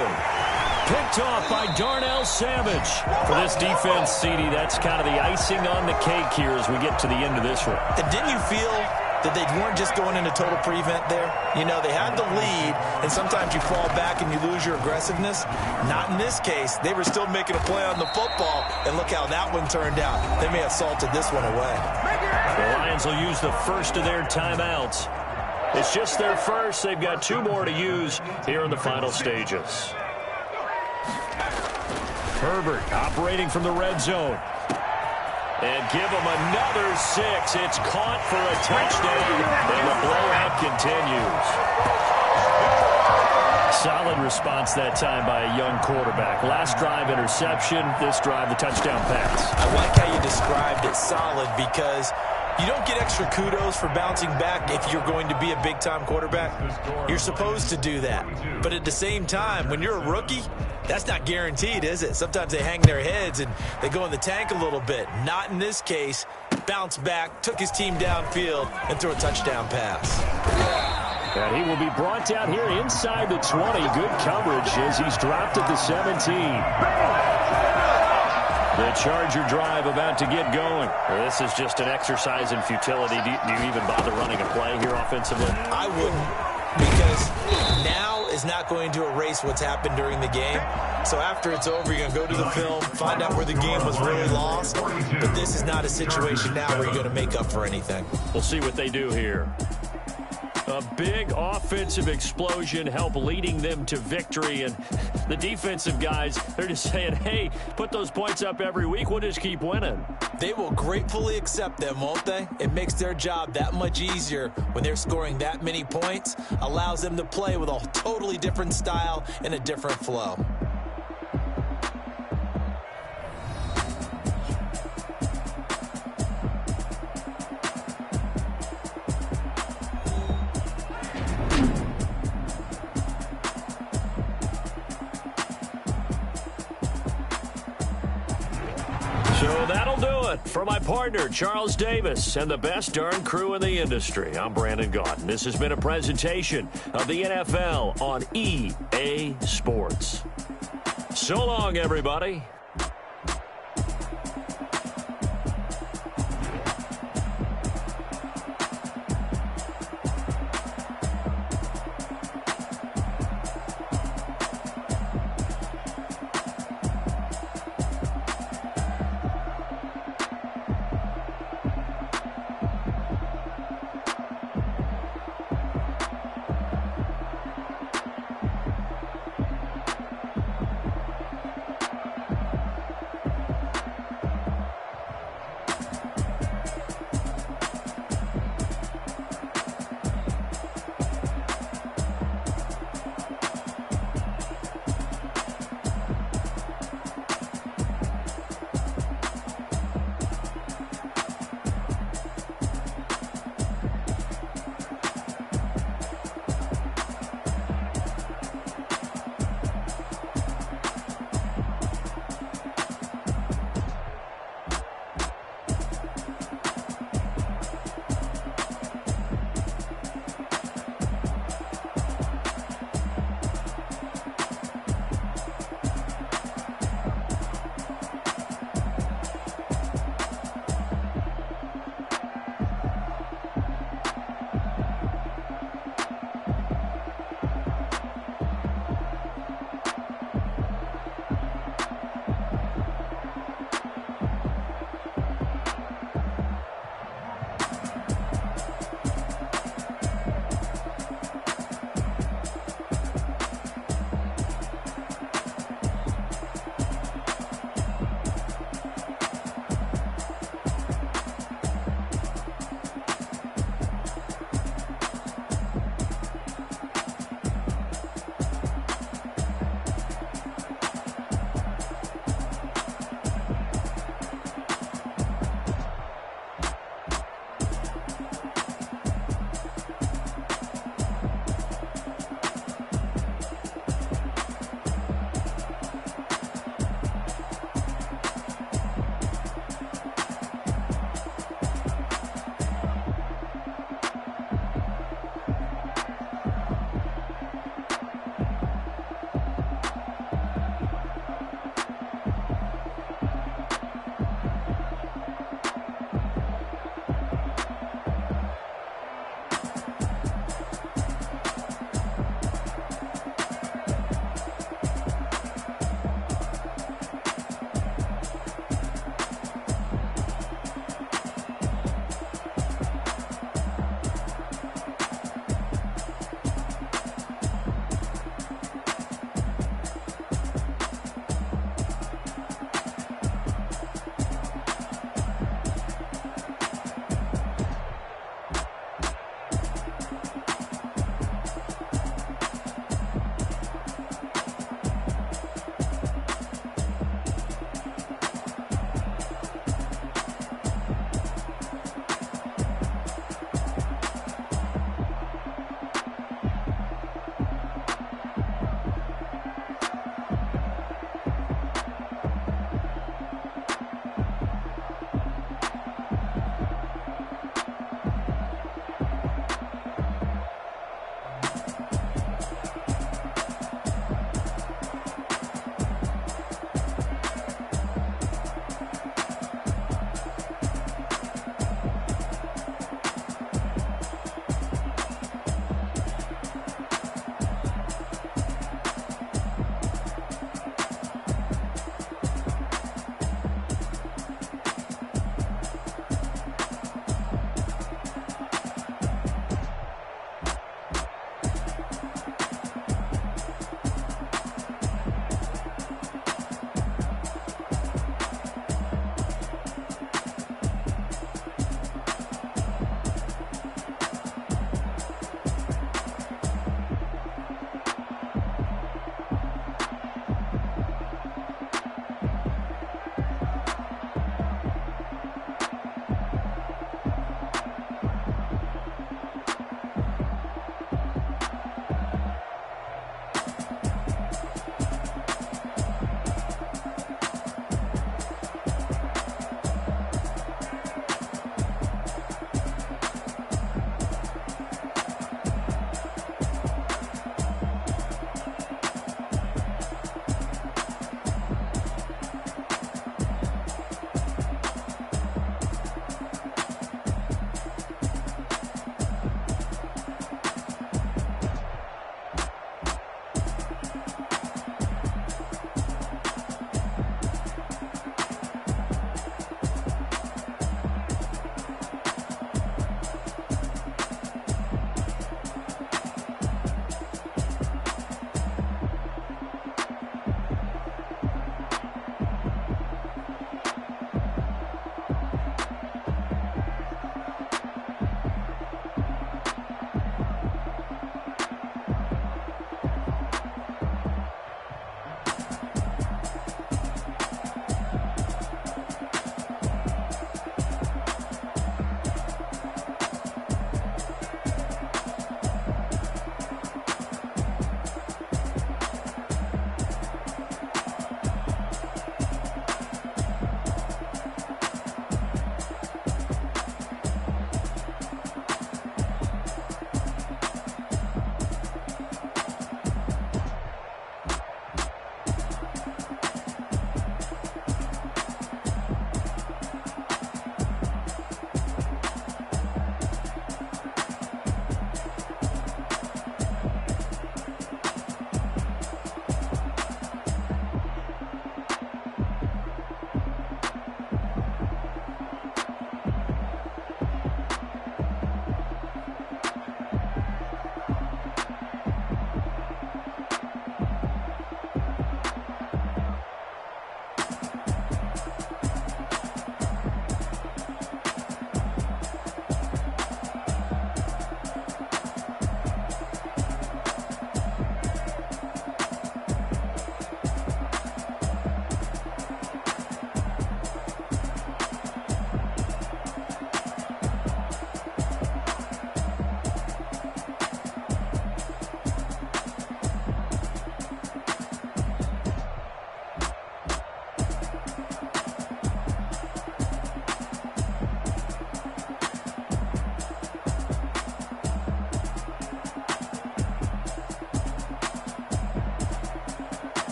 Picked off by Darnell Savage. For this defense, CD, that's kind of the icing on the cake here as we get to the end of this one. And didn't you feel that they weren't just going into total prevent there? You know, they had the lead, and sometimes you fall back and you lose your aggressiveness. Not in this case. They were still making a play on the football, and look how that one turned out. They may have salted this one away. The Lions will use the first of their timeouts. It's just their first. They've got two more to use here in the final stages. Herbert operating from the red zone. And give him another 6. It's caught for a touchdown, and the blowout continues. Solid response that time by a young quarterback. Last drive, interception. This drive, the touchdown pass. I like how you described it, solid, because you don't get extra kudos for bouncing back if you're going to be a big-time quarterback. You're supposed to do that. But at the same time, when you're a rookie, that's not guaranteed, is it? Sometimes they hang their heads and they go in the tank a little bit. Not in this case. Bounced back, took his team downfield, and threw a touchdown pass. And he will be brought down here inside the 20. Good coverage as he's dropped at the 17. The Charger drive about to get going. This is just an exercise in futility. Do you even bother running a play here offensively? I wouldn't, because now is not going to erase what's happened during the game. So after it's over, you're going to go to the film, find out where the game was really lost. But this is not a situation now where you're going to make up for anything. We'll see what they do here. A big offensive explosion help leading them to victory. And the defensive guys, they're just saying, hey, put those points up every week. We'll just keep winning. They will gratefully accept them, won't they? It makes their job that much easier when they're scoring that many points. Allows them to play with a totally different style and a different flow. So that'll do it for my partner, Charles Davis, and the best darn crew in the industry. I'm Brandon Gaudin. This has been a presentation of the NFL on EA Sports. So long, everybody.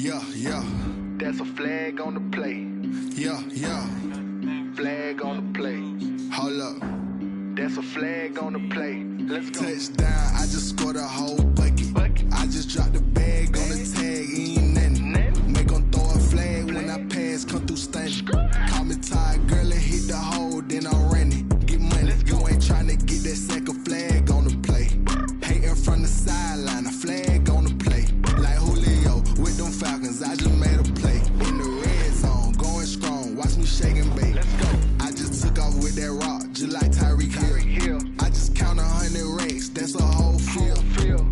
Yeah. That's a flag on the play. Yeah. Flag on the play. Hold up. That's a flag on the play. Let's go. Touchdown, I just scored a whole bucket. I just dropped the bag on the tag, ain't nothing. Make 'em throw a flag when I pass, come through stunning. Call me tired, girl, and hit the hole, then I'm running. Get money, you ain't tryna get that second flag on the play. Hating from the sideline, a flag on the play. Like Julio with them Falcons, I just made a play. In the red zone, going strong, watch me shake and bake. Let's go. I just took off with that rock, just like Tyreek Hill. I just count 100 racks, that's a whole field.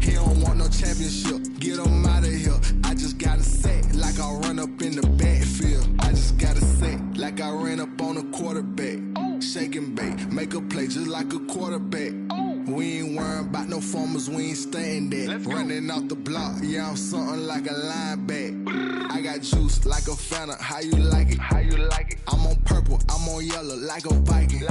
He don't want no championship, get him out of here. I just gotta set like I run up in the backfield. I just gotta set like I ran up on a quarterback. Shake and bake, make a play just like a quarterback. We ain't worrying about no formers, we ain't staying there. Running off the block, yeah, I'm something like a lineback. I got juice like a Fanta, how you like it? I'm on purple, I'm on yellow like a Viking.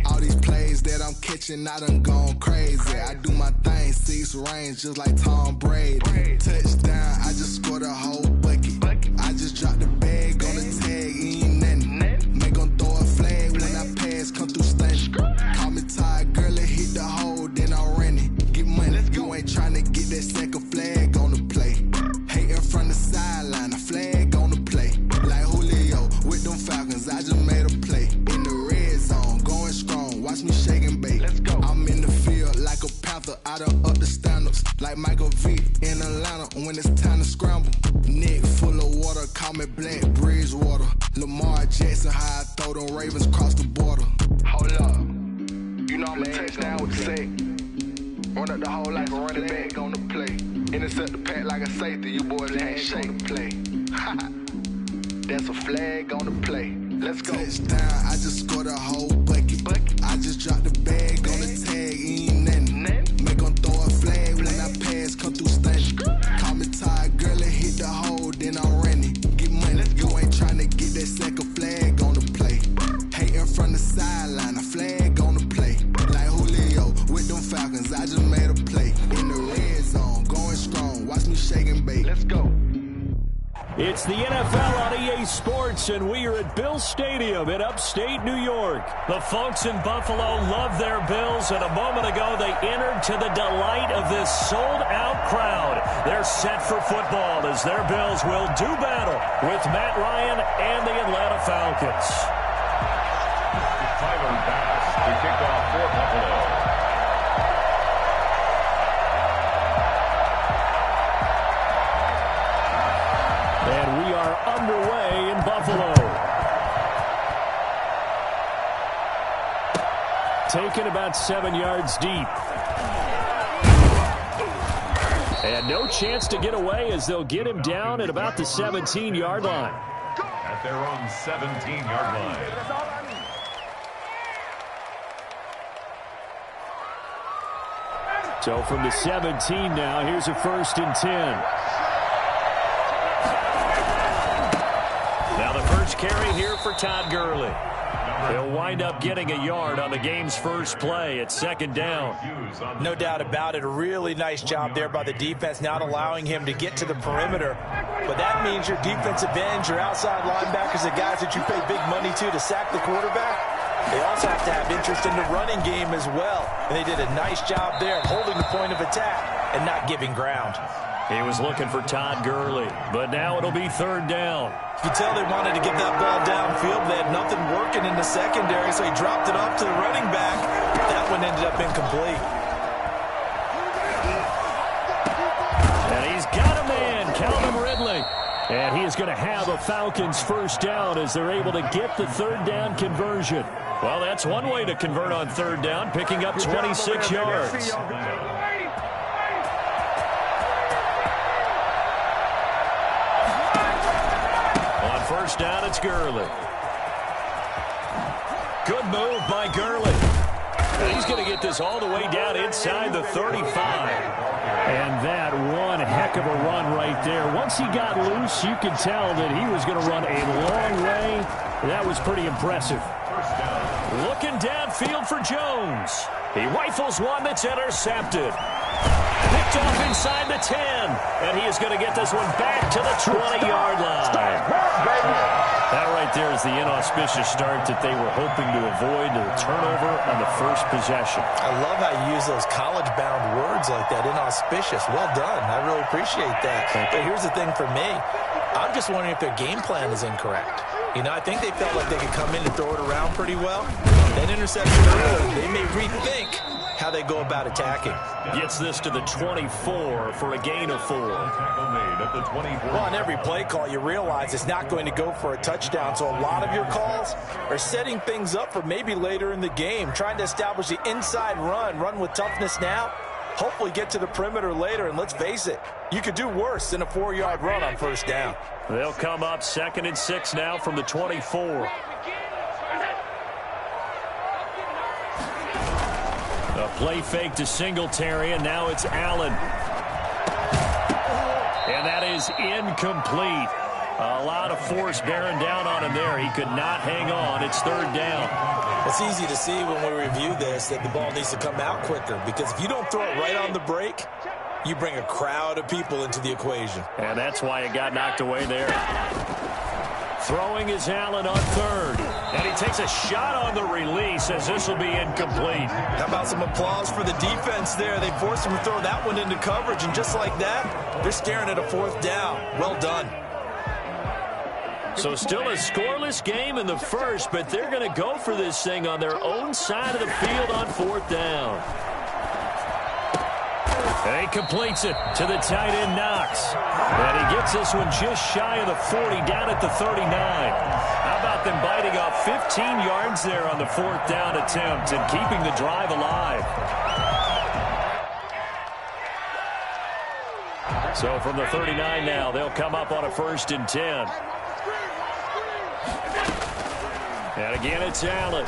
All these plays that I'm catching, I done gone crazy. I do my thing, 6 range just like Tom Brady. Touchdown, I just scored a whole bucket. I just dropped the bag on the tag, ain't nothing. Make 'em throw a flag when I pass, come through stunning. Call me tired, girl, and hit the hole, then I'm running. Get money, you ain't tryna get that second flag on the play. Hating from the sideline, a flag on the play. Like Julio with them Falcons, I just made a play. In the red zone, going strong, watch me shake and bake. Let's go. I'm in the field like a Panther, I done up the standards. Like Michael Vick in Atlanta when it's time to scramble. Neck full of water, call me Black Bridgewater. Lamar Jackson, how I throw them Ravens across the border. Hold up. You know I'm a touchdown with the sack. Run up the hole like a running back on the play. Intercept the pack like a safety. You boys ain't shake the play. That's a flag on the play. Let's go. Touchdown, I just scored a whole bucket. I just dropped the bag on the tag, ain't nothing. Make 'em throw a flag when I pass, come through stunning. Call me tired, girl, and hit the hole, then I'm running. Get money, you ain't tryna get that second flag on the play. Hating from the sideline, a flag on the play. Like Julio with them Falcons, I just made a play. In the red zone, going strong, watch me shake and bake. Let's go. It's the NFL on EA Sports, and we are at Bill Stadium in upstate New York. The folks in Buffalo love their Bills, and a moment ago they entered to the delight of this sold-out crowd. They're set for football as their Bills will do battle with Matt Ryan and the Atlanta Falcons. Tyler Bass to kick off for Buffalo. And we are underway in Buffalo. Taken about 7 yards deep. And no chance to get away as they'll get him down at about the 17-yard line. At their own 17-yard line. So from the 17 now, here's a 1st and 10. Now the first carry here for Todd Gurley. He'll wind up getting a yard on the game's first play at 2nd down. No doubt about it. A really nice job there by the defense, not allowing him to get to the perimeter. But that means your defensive ends, your outside linebackers, the guys that you pay big money to sack the quarterback, they also have to have interest in the running game as well. And they did a nice job there of holding the point of attack and not giving ground. He was looking for Todd Gurley, but now it'll be 3rd down. You can tell they wanted to get that ball downfield. They had nothing working in the secondary, so he dropped it off to the running back. That one ended up incomplete. And he's got a man, Calvin Ridley. And he is going to have a Falcons 1st down as they're able to get the 3rd down conversion. Well, that's one way to convert on 3rd down, picking up 26 yards. On 1st down, it's Gurley. Good move by Gurley. And he's going to get this all the way down inside the 35. And that one heck of a run right there. Once he got loose, you could tell that he was going to run a long way. That was pretty impressive. Looking downfield for Jones. He rifles one that's intercepted. Picked Picked off inside the 10. And he is going to get this one back to the 20-yard line. That right there is the inauspicious start that they were hoping to avoid, the turnover on the first possession. I love how you use those college-bound words like that, inauspicious. Well done. I really appreciate that. But here's the thing for me. I'm just wondering if their game plan is incorrect. You know, I think they felt like they could come in and throw it around pretty well. That interception early, they may rethink how they go about attacking. Gets this to the 24 for a gain of 4. Well, on every play call, you realize it's not going to go for a touchdown, so a lot of your calls are setting things up for maybe later in the game, trying to establish the inside run with toughness now, hopefully get to the perimeter later, and let's face it, you could do worse than a 4-yard run on first down. They'll come up 2nd and 6 now from the 24. A play fake to Singletary, and now it's Allen. And that is incomplete. A lot of force bearing down on him there. He could not hang on. It's 3rd down. It's easy to see when we review this that the ball needs to come out quicker, because if you don't throw it right on the break, you bring a crowd of people into the equation. And that's why it got knocked away there. Throwing is Allen on 3rd. And he takes a shot on the release as this will be incomplete. How about some applause for the defense there? They forced him to throw that one into coverage, and just like that, they're staring at a 4th down. Well done. So still a scoreless game in the first, but they're going to go for this thing on their own side of the field on 4th down. And he completes it to the tight end, Knox. And he gets this one just shy of the 40, down at the 39. How about them biting off 15 yards there on the 4th down attempt and keeping the drive alive? So from the 39 now, they'll come up on a 1st and 10. And again, it's Allen.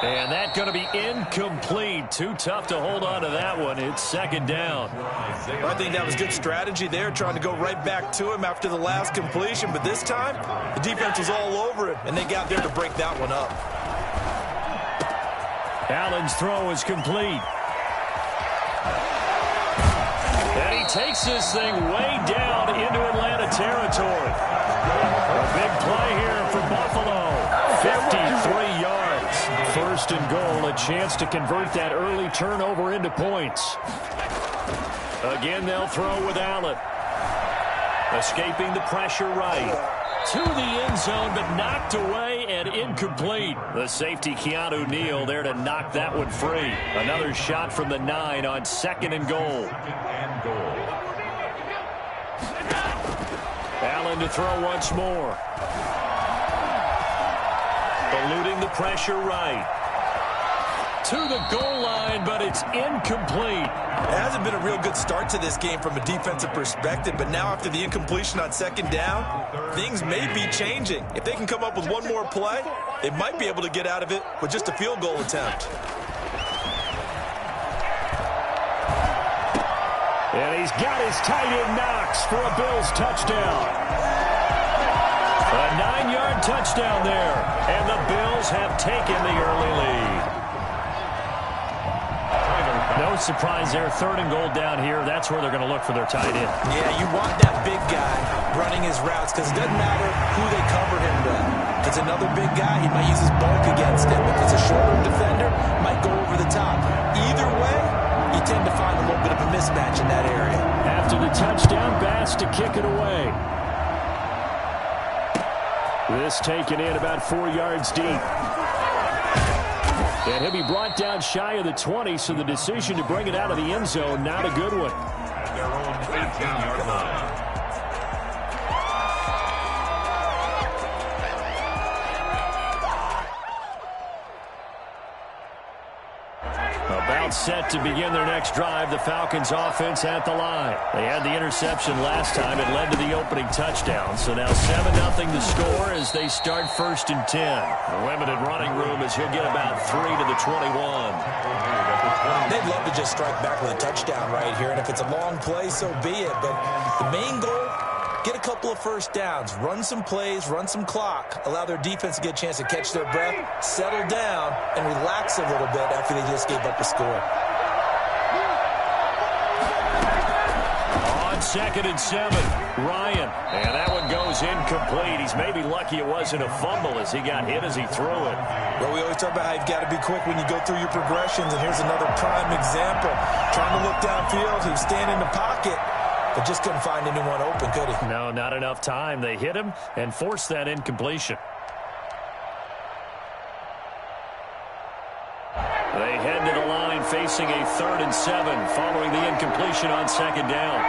And that's going to be incomplete. Too tough to hold on to that one. It's 2nd down. I think that was good strategy there, trying to go right back to him after the last completion. But this time, the defense was all over him, and they got there to break that one up. Allen's throw is complete. And he takes this thing way down into Atlanta territory. A big play here for Buffalo. 53 yards. 1st and goal, a chance to convert that early turnover into points. Again, they'll throw with Allen. Escaping the pressure right. To the end zone, but knocked away and incomplete. The safety, Keanu Neal, there to knock that one free. Another shot from the 9 on 2nd and goal. Allen to throw once more. Eluding the pressure right. To the goal line, but it's incomplete. It hasn't been a real good start to this game from a defensive perspective, but now after the incompletion on 2nd down, things may be changing. If they can come up with one more play, they might be able to get out of it with just a field goal attempt. And he's got his tight end Knox for a Bills touchdown. A 9-yard touchdown there, and the Bills have taken the early lead. No surprise there, 3rd and goal down here. That's where they're going to look for their tight end. Yeah, you want that big guy running his routes, because it doesn't matter who they cover him with. If it's another big guy, he might use his bulk against him. If it's a shorter defender, might go over the top. Either way, you tend to find a little bit of a mismatch in that area. After the touchdown, Bass to kick it away. This taken in about 4 yards deep. And he'll be brought down shy of the 20, so the decision to bring it out of the end zone, not a good one. Their own 18-yard line. About set to begin their next drive, the Falcons offense at the line. They had the interception last time. It led to the opening touchdown. So now 7-0 to score as they start 1st and 10. A limited running room as he'll get about 3 to the 21. They'd love to just strike back with a touchdown right here, and if it's a long play, so be it. But the main goal, get a couple of 1st downs, run some plays, run some clock, allow their defense to get a chance to catch their breath, settle down, and relax a little bit after they just gave up a score. 2nd and 7. Ryan. And that one goes incomplete. He's maybe lucky it wasn't a fumble as he got hit as he threw it. Well, we always talk about how you've got to be quick when you go through your progressions, and here's another prime example. Trying to look downfield, he was standing in the pocket, but just couldn't find anyone open, could he? No, not enough time. They hit him and forced that incompletion. They head to the line facing a 3rd and 7 following the incompletion on 2nd down.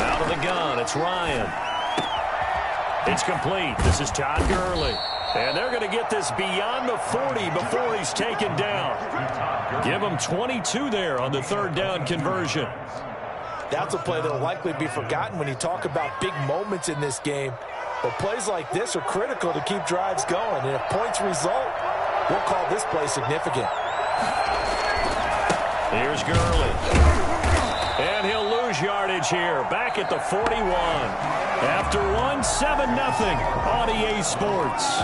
Out of the gun, it's Ryan. It's complete. This is Todd Gurley. And they're going to get this beyond the 40 before he's taken down. Give him 22 there on the 3rd down conversion. That's a play that will likely be forgotten when you talk about big moments in this game. But plays like this are critical to keep drives going. And if points result, we'll call this play significant. Here's Gurley. And he'll lose yardage here. Back at the 41. After 7-0 on EA Sports.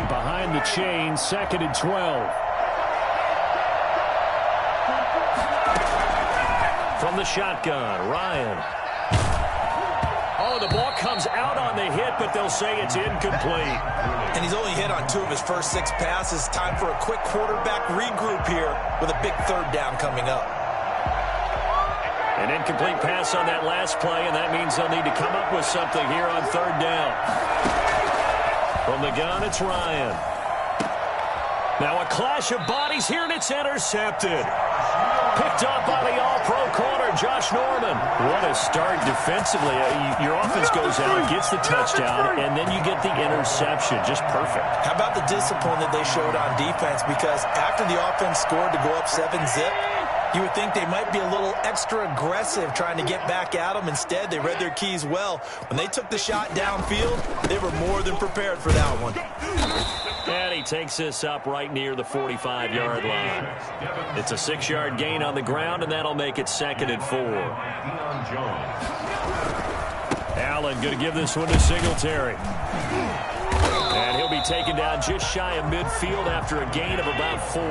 Behind the chain, 2nd and 12. From the shotgun, Ryan. Oh, the ball comes out on the hit, but they'll say it's incomplete. And he's only hit on 2 of his first 6 passes. Time for a quick quarterback regroup here with a big 3rd down coming up. An incomplete pass on that last play, and that means they'll need to come up with something here on 3rd down. From the gun, it's Ryan. Now a clash of bodies here, and it's intercepted. Picked up by the all-pro corner, Josh Norman. What a start defensively. Your offense goes out, gets the touchdown, and then you get the interception. Just perfect. How about the discipline that they showed on defense? Because after the offense scored to go up 7-zip, you would think they might be a little extra aggressive trying to get back at them. Instead, they read their keys well. When they took the shot downfield, they were more than prepared for that one. And he takes this up right near the 45-yard line. It's a 6-yard gain on the ground, and that'll make it 2nd and 4. Allen going to give this one to Singletary. And he'll be taken down just shy of midfield after a gain of about 4.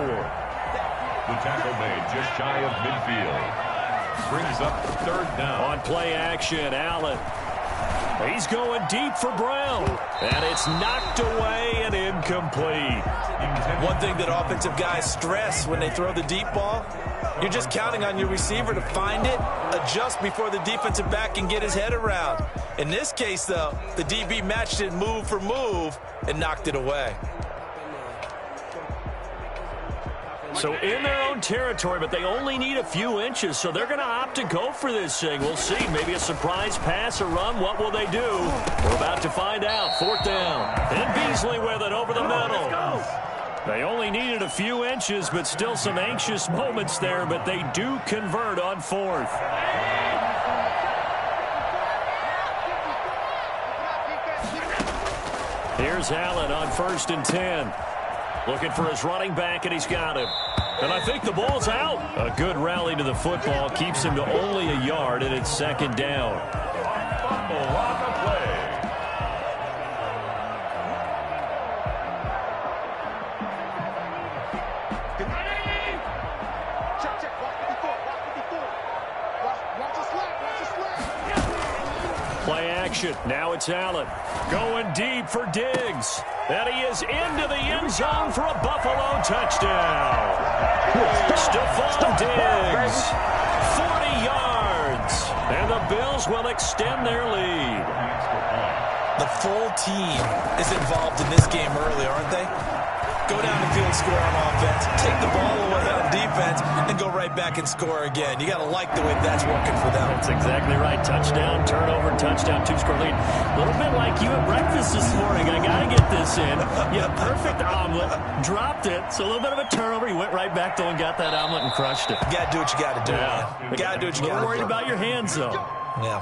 The tackle made just shy of midfield. Brings up 3rd down. On play action, Allen. He's going deep for Brown. And it's knocked away and incomplete. One thing that offensive guys stress when they throw the deep ball, you're just counting on your receiver to find it, adjust before the defensive back can get his head around. In this case, though, the DB matched it move for move and knocked it away. So in their own territory, but they only need a few inches, so they're going to opt to go for this thing. We'll see. Maybe a surprise pass or run. What will they do? We're about to find out. 4th down. And Beasley with it over the middle. They only needed a few inches, but still some anxious moments there, but they do convert on 4th. Here's Allen on 1st and 10. Looking for his running back, and he's got him. And I think the ball's out. A good rally to the football keeps him to only a yard, and it's 2nd down. Fumble on the play. Play action. Now it's Allen. Going deep for Diggs. And he is into the end zone for a Buffalo touchdown. Stephon Diggs. 40 yards. And the Bills will extend their lead. The full team is involved in this game early, aren't they? Go down the field, score on offense, take the ball away on defense, and go right back and score again. You got to like the way that's working for them. That's exactly right. Touchdown, turnover, touchdown, 2-score lead. A little bit like you at breakfast this morning. I got to get this in. Yeah, perfect omelet. Dropped it. So a little bit of a turnover. You went right back, though, and got that omelet and crushed it. You got to do what you got to do, man. You got to do what you got to do. Worried about your hands, though. Yeah.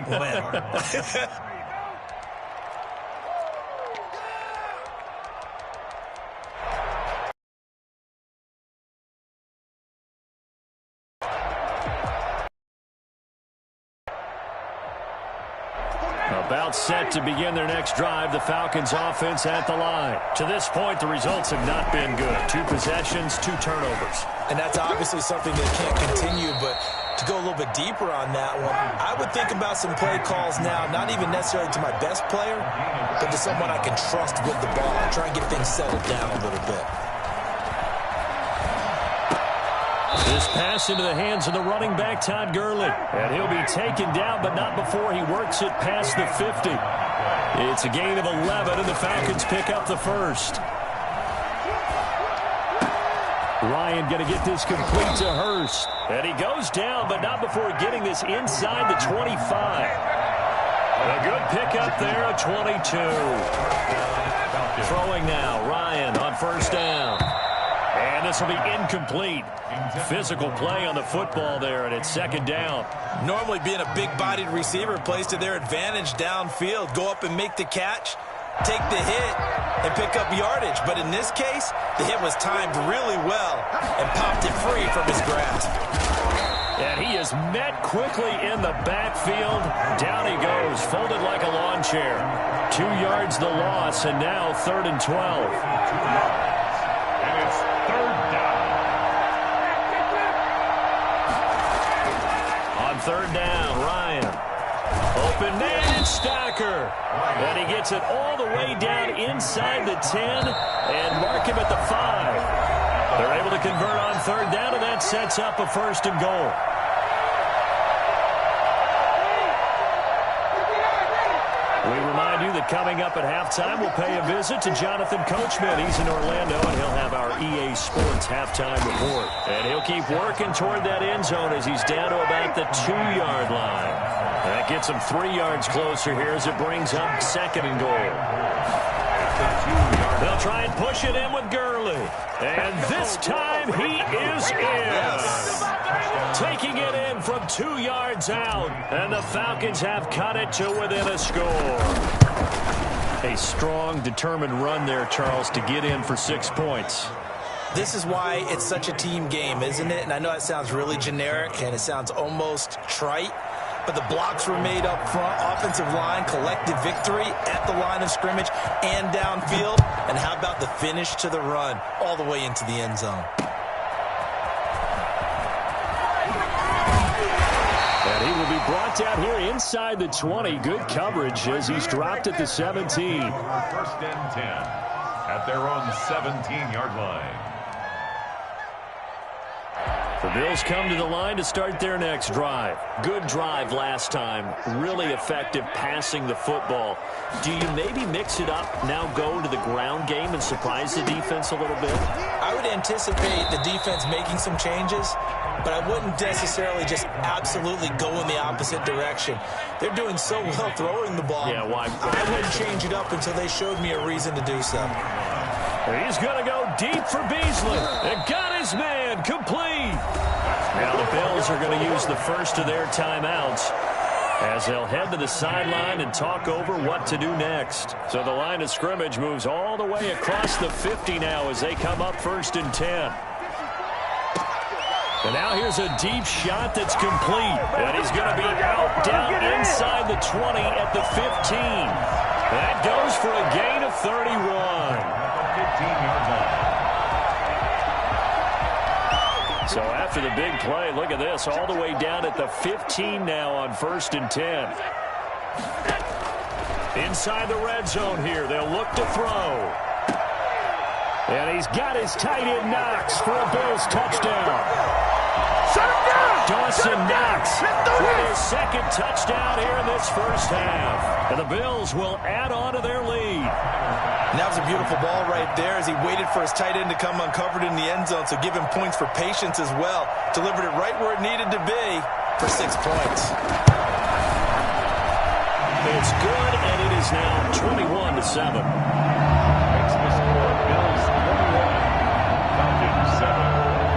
Man. About set to begin their next drive, the Falcons offense at the line. To this point, the results have not been good. 2 possessions, 2 turnovers. And that's obviously something that can't continue, but to go a little bit deeper on that one, I would think about some play calls now, not even necessarily to my best player, but to someone I can trust with the ball. Try and get things settled down a little bit. This pass into the hands of the running back, Todd Gurley. And he'll be taken down, but not before he works it past the 50. It's a gain of 11, and the Falcons pick up the first. Ryan going to get this complete to Hurst. And he goes down, but not before getting this inside the 25. A good pickup there, a 22. Throwing now, Ryan on first down. And this will be incomplete. Physical play on the football there, and it's second down. Normally being a big-bodied receiver plays to their advantage downfield. Go up and make the catch, take the hit, and pick up yardage. But in this case, the hit was timed really well and popped it free from his grasp. And he is met quickly in the backfield. Down he goes, folded like a lawn chair. 2 yards the loss, and now 3rd and 12. And it's 3rd down. On 3rd down, Ryan. Open man and Stacker. And he gets it all the way down inside the 10 and mark him at the 5. They're able to convert on 3rd down, and that sets up a 1st and goal. We remind you that coming up at halftime, we'll pay a visit to Jonathan Coachman. He's in Orlando, and he'll have our EA Sports halftime report. And he'll keep working toward that end zone as he's down to about the 2-yard line. That gets him 3 yards closer here as it brings up 2nd and goal. They'll try and push it in with Gurley. And this time he is in. Taking it in from 2 yards out. And the Falcons have cut it to within a score. A strong, determined run there, Charles, to get in for 6 points. This is why it's such a team game, isn't it? And I know it sounds really generic and it sounds almost trite, but the blocks were made up front, offensive line, collective victory at the line of scrimmage and downfield. And how about the finish to the run all the way into the end zone? And he will be brought down here inside the 20. Good coverage as he's dropped at the 17. 1st and 10 at their own 17-yard line. The Bills come to the line to start their next drive. Good drive last time. Really effective passing the football. Do you maybe mix it up, now go to the ground game and surprise the defense a little bit? I would anticipate the defense making some changes, but I wouldn't necessarily just absolutely go in the opposite direction. They're doing so well throwing the ball. Yeah, why? I wouldn't change it up until they showed me a reason to do so. He's going to go deep for Beasley. And got his man complete. Now the Bills are going to use the first of their timeouts as they'll head to the sideline and talk over what to do next. So the line of scrimmage moves all the way across the 50 now as they come up 1st and 10. And now here's a deep shot that's complete. And he's going to be out down inside the 20 at the 15. That goes for a gain of 31. 15-yard line. So after the big play, look at this, all the way down at the 15 now on 1st and 10. Inside the red zone here, they'll look to throw. And he's got his tight end Knox for a Bills touchdown. Dawson Knox with his 2nd touchdown here in this first half. And the Bills will add on to their lead. And that was a beautiful ball right there as he waited for his tight end to come uncovered in the end zone, so give him points for patience as well. Delivered it right where it needed to be for 6 points. It's good, and it is now 21-7. Makes the score Bills 21, Falcons 7.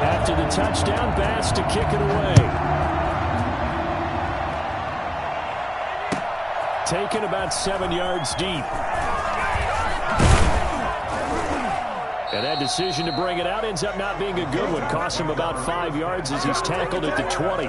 After the touchdown, Bass to kick it away. Taken about 7 yards deep. And that decision to bring it out ends up not being a good one. Cost him about 5 yards as he's tackled at the 20.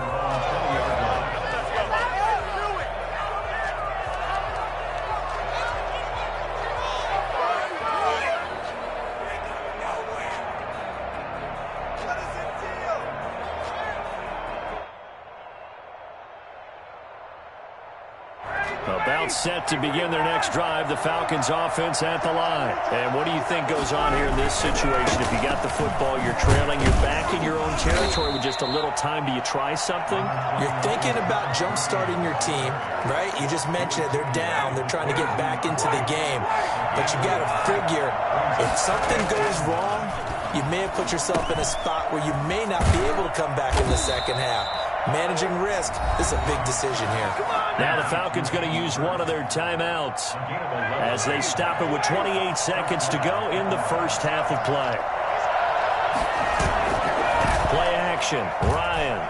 About set to begin their next drive, the Falcons offense at the line. And what do you think goes on here in this situation? If you got the football, you're trailing, you're back in your own territory with just a little time. Do you try something? You're thinking about jump-starting your team, right? You just mentioned it. They're down. They're trying to get back into the game. But you got to figure, if something goes wrong, you may have put yourself in a spot where you may not be able to come back in the second half. Managing risk, this is a big decision here. Now the Falcons going to use one of their timeouts as they stop it with 28 seconds to go in the first half of play. Play action, Ryan.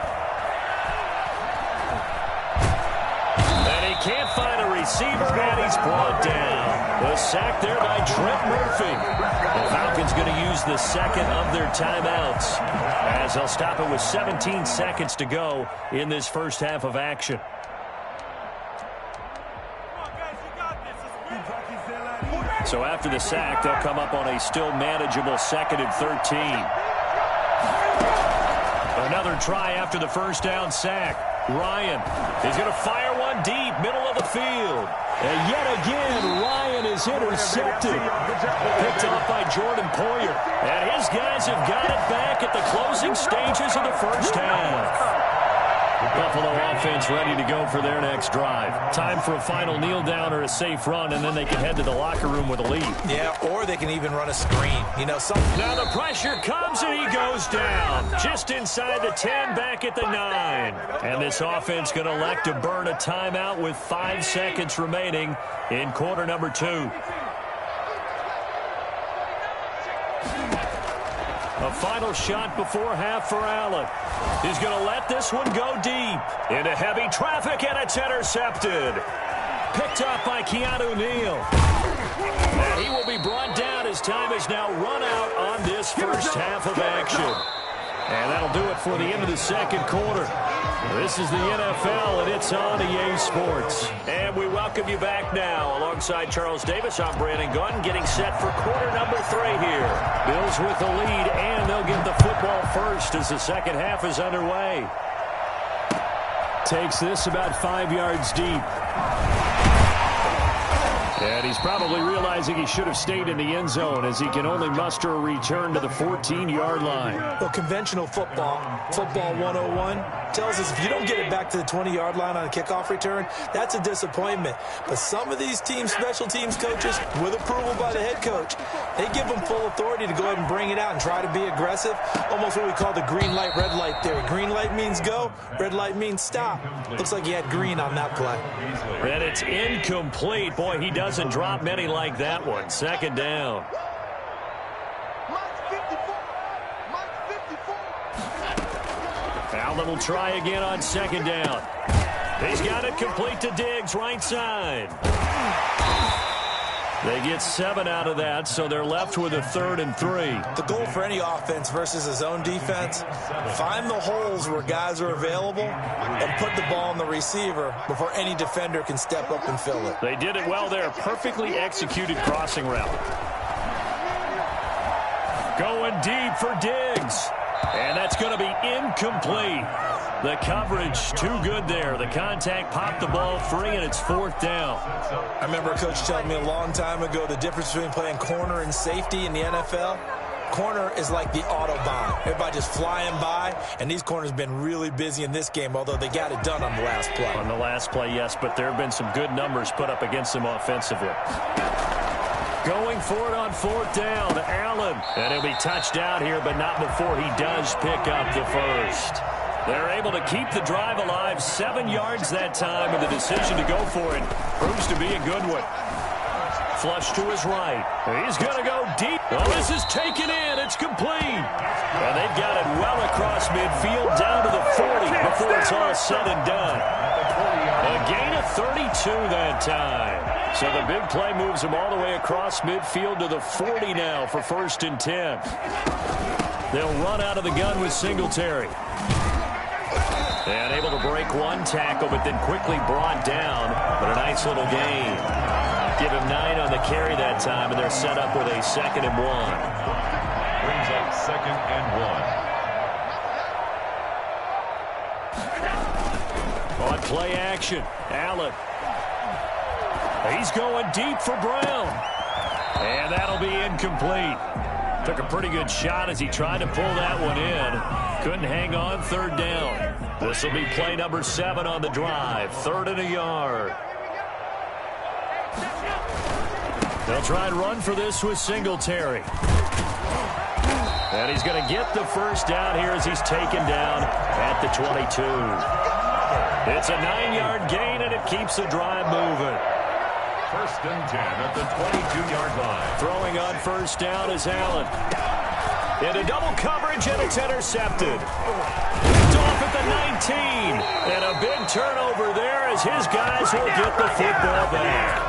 And he can't find a receiver, and he's brought down. The sack there by Trent Murphy. The Falcons going to use the second of their timeouts as they'll stop it with 17 seconds to go in this first half of action. So after the sack, they'll come up on a still manageable 2nd and 13. Another try after the first down sack. Ryan is going to fire one deep, middle of the field. And yet again, Ryan is intercepted. Picked off by Jordan Poyer. And his guys have got it back at the closing stages of the first half. Buffalo offense ready to go for their next drive. Time for a final kneel down or a safe run, and then they can head to the locker room with a lead. Yeah, or they can even run a screen. You know, now the pressure comes, and he goes down. Just inside the 10, back at the 9. And this offense going to elect to burn a timeout with 5 seconds remaining in quarter number 2. A final shot before half for Allen. He's going to let this one go deep. Into heavy traffic, and it's intercepted. Picked up by Keanu Neal. And he will be brought down as time is now run out on this first half of action. And that'll do it for the end of the second quarter. This is the NFL, and it's on EA Sports. And we welcome you back now. Alongside Charles Davis, I'm Brandon Gunn, getting set for quarter number 3 here. Bills with the lead, and they'll get the football first as the second half is underway. Takes this about 5 yards deep. And he's probably realizing he should have stayed in the end zone as he can only muster a return to the 14-yard line. Well, conventional football 101, tells us if you don't get it back to the 20-yard line on a kickoff return, that's a disappointment. But some of these teams, special teams coaches, with approval by the head coach, they give them full authority to go ahead and bring it out and try to be aggressive. Almost what we call the green light, red light theory. Green light means go, red light means stop. Looks like he had green on that play. And it's incomplete. Boy, he doesn't drop many like that one. Second down. Allen will try again on second down. He's got it complete to Diggs, right side. They get 7 out of that, so they're left with a 3rd and 3. The goal for any offense versus a zone defense, find the holes where guys are available and put the ball on the receiver before any defender can step up and fill it. They did it well there. Perfectly executed crossing route. Going deep for Diggs. And that's going to be incomplete. The coverage too good there. The contact popped the ball free, and it's 4th down. I remember a coach telling me a long time ago the difference between playing corner and safety in the NFL. Corner is like the Autobahn. Everybody just flying by, and these corners have been really busy in this game, although they got it done on the last play. On the last play, yes, but there have been some good numbers put up against them offensively. Going for it on 4th down, Allen. And he'll be touched out here, but not before he does pick up the first. They're able to keep the drive alive, 7 yards that time, and the decision to go for it proves to be a good one. Flush to his right. He's going to go deep. Well, this is taken in. It's complete. And they've got it well across midfield down to the 40 before it's all said and done. A gain of 32 that time. So the big play moves them all the way across midfield to the 40 now for 1st and 10. They'll run out of the gun with Singletary. And able to break one tackle, but then quickly brought down. But a nice little gain. Give him 9 on the carry that time, and they're set up with a 2nd and 1. Brings up 2nd and 1. On play action, Allen. He's going deep for Brown. And that'll be incomplete. Took a pretty good shot as he tried to pull that one in. Couldn't hang on. Third down. This will be play number 7 on the drive. 3rd and a yard. They'll try and run for this with Singletary. And he's going to get the first down here as he's taken down at the 22. It's a 9-yard gain, and it keeps the drive moving. 1st and 10 at the 22-yard line. Throwing on first down is Allen. Into double coverage, and it's intercepted. Picked off at the 19. And a big turnover there as his guys will get the football back.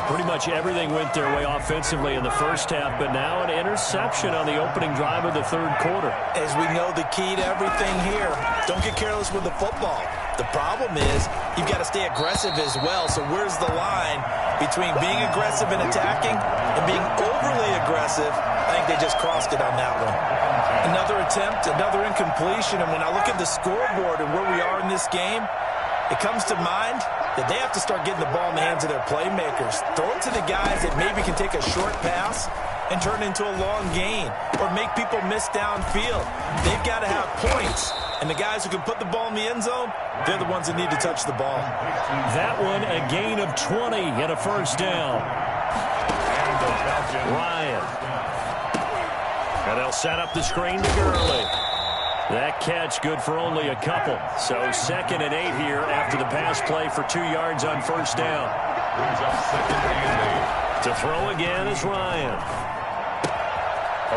Pretty much everything went their way offensively in the first half, but now an interception on the opening drive of the 3rd quarter. As we know, the key to everything here, don't get careless with the football. The problem is you've got to stay aggressive as well. So where's the line between being aggressive and attacking and being overly aggressive? I think they just crossed it on that one. Another attempt, another incompletion, and when I look at the scoreboard and where we are in this game, it comes to mind that they have to start getting the ball in the hands of their playmakers. Throw it to the guys that maybe can take a short pass and turn it into a long gain or make people miss downfield. They've got to have points. And the guys who can put the ball in the end zone, they're the ones that need to touch the ball. That one, a gain of 20 and a first down. Ryan. And they'll set up the screen to Gurley. That catch good for only a couple. So 2nd and 8 here after the pass play for 2 yards on first down. Brings up 2nd and 8. To throw again is Ryan.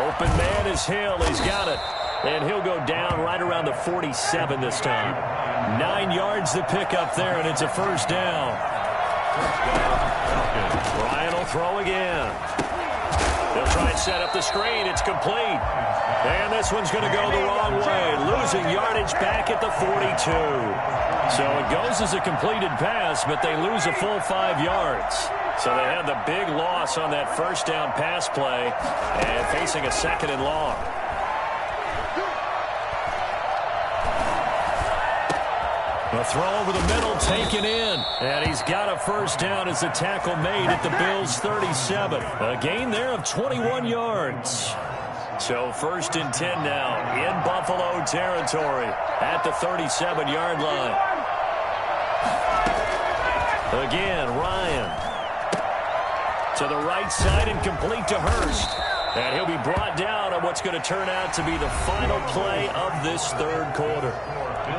Open man is Hill. He's got it. And he'll go down right around the 47 this time. 9 yards to pick up there, and it's a first down. Ryan will throw again. They'll try and set up the screen. It's complete. And this one's going to go the wrong way. Losing yardage back at the 42. So it goes as a completed pass, but they lose a full 5 yards. So they had the big loss on that first down pass play and facing a 2nd and long. A throw over the middle taken in. And he's got a first down as the tackle made at the Bills' 37. A gain there of 21 yards. So 1st and 10 now in Buffalo territory at the 37-yard line. Again, Ryan. To the right side and complete to Hurst. And he'll be brought down on what's going to turn out to be the final play of this 3rd quarter.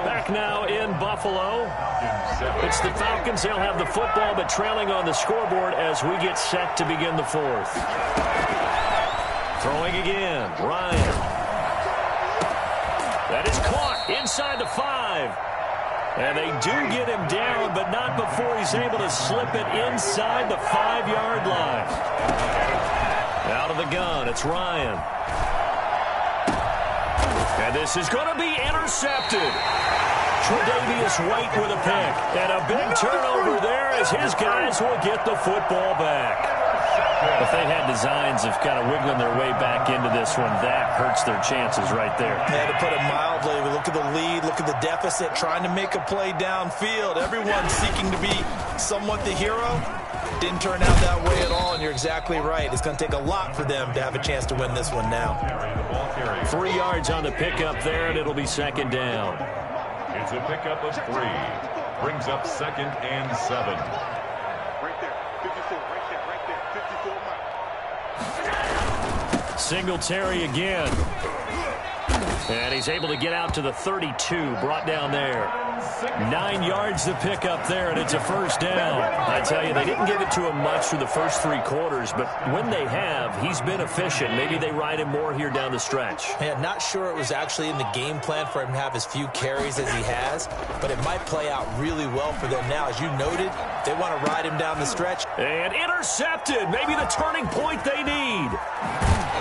Back now in Buffalo. It's the Falcons. They'll have the football, but trailing on the scoreboard as we get set to begin the 4th. Throwing again, Ryan. That is caught inside the 5. And they do get him down, but not before he's able to slip it inside the 5-yard line. Out of the gun, it's Ryan. And this is going to be intercepted. Tre'Davious White with a pick. And a big turnover there as his guys will get the football back. If they had designs of kind of wiggling their way back into this one, that hurts their chances right there. Yeah, to put it mildly, we look at the lead, look at the deficit, trying to make a play downfield. Everyone seeking to be somewhat the hero. Didn't turn out that way at all, and you're exactly right. It's going to take a lot for them to have a chance to win this one now. 3 yards on the pickup there, and it'll be 2nd down. It's a pickup of 3. Brings up 2nd and 7. Right there, 54, right there, 54 miles. Singletary again. And he's able to get out to the 32, brought down there. 9 yards to pick up there, and it's a first down. I tell you, they didn't give it to him much through the first 3 quarters, but when they have, he's been efficient. Maybe they ride him more here down the stretch. Man, not sure it was actually in the game plan for him to have as few carries as he has, but it might play out really well for them now. As you noted, they want to ride him down the stretch. And intercepted, maybe the turning point they need.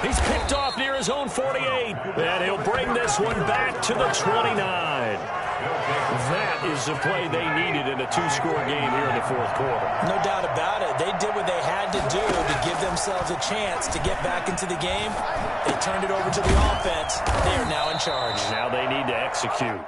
He's picked off near his own 48, and he'll bring this one back to the 29. That is the play they needed in a 2-score game here in the 4th quarter. No doubt about it. They did what they had to do to give themselves a chance to get back into the game. They turned it over to the offense. They are now in charge. Now they need to execute.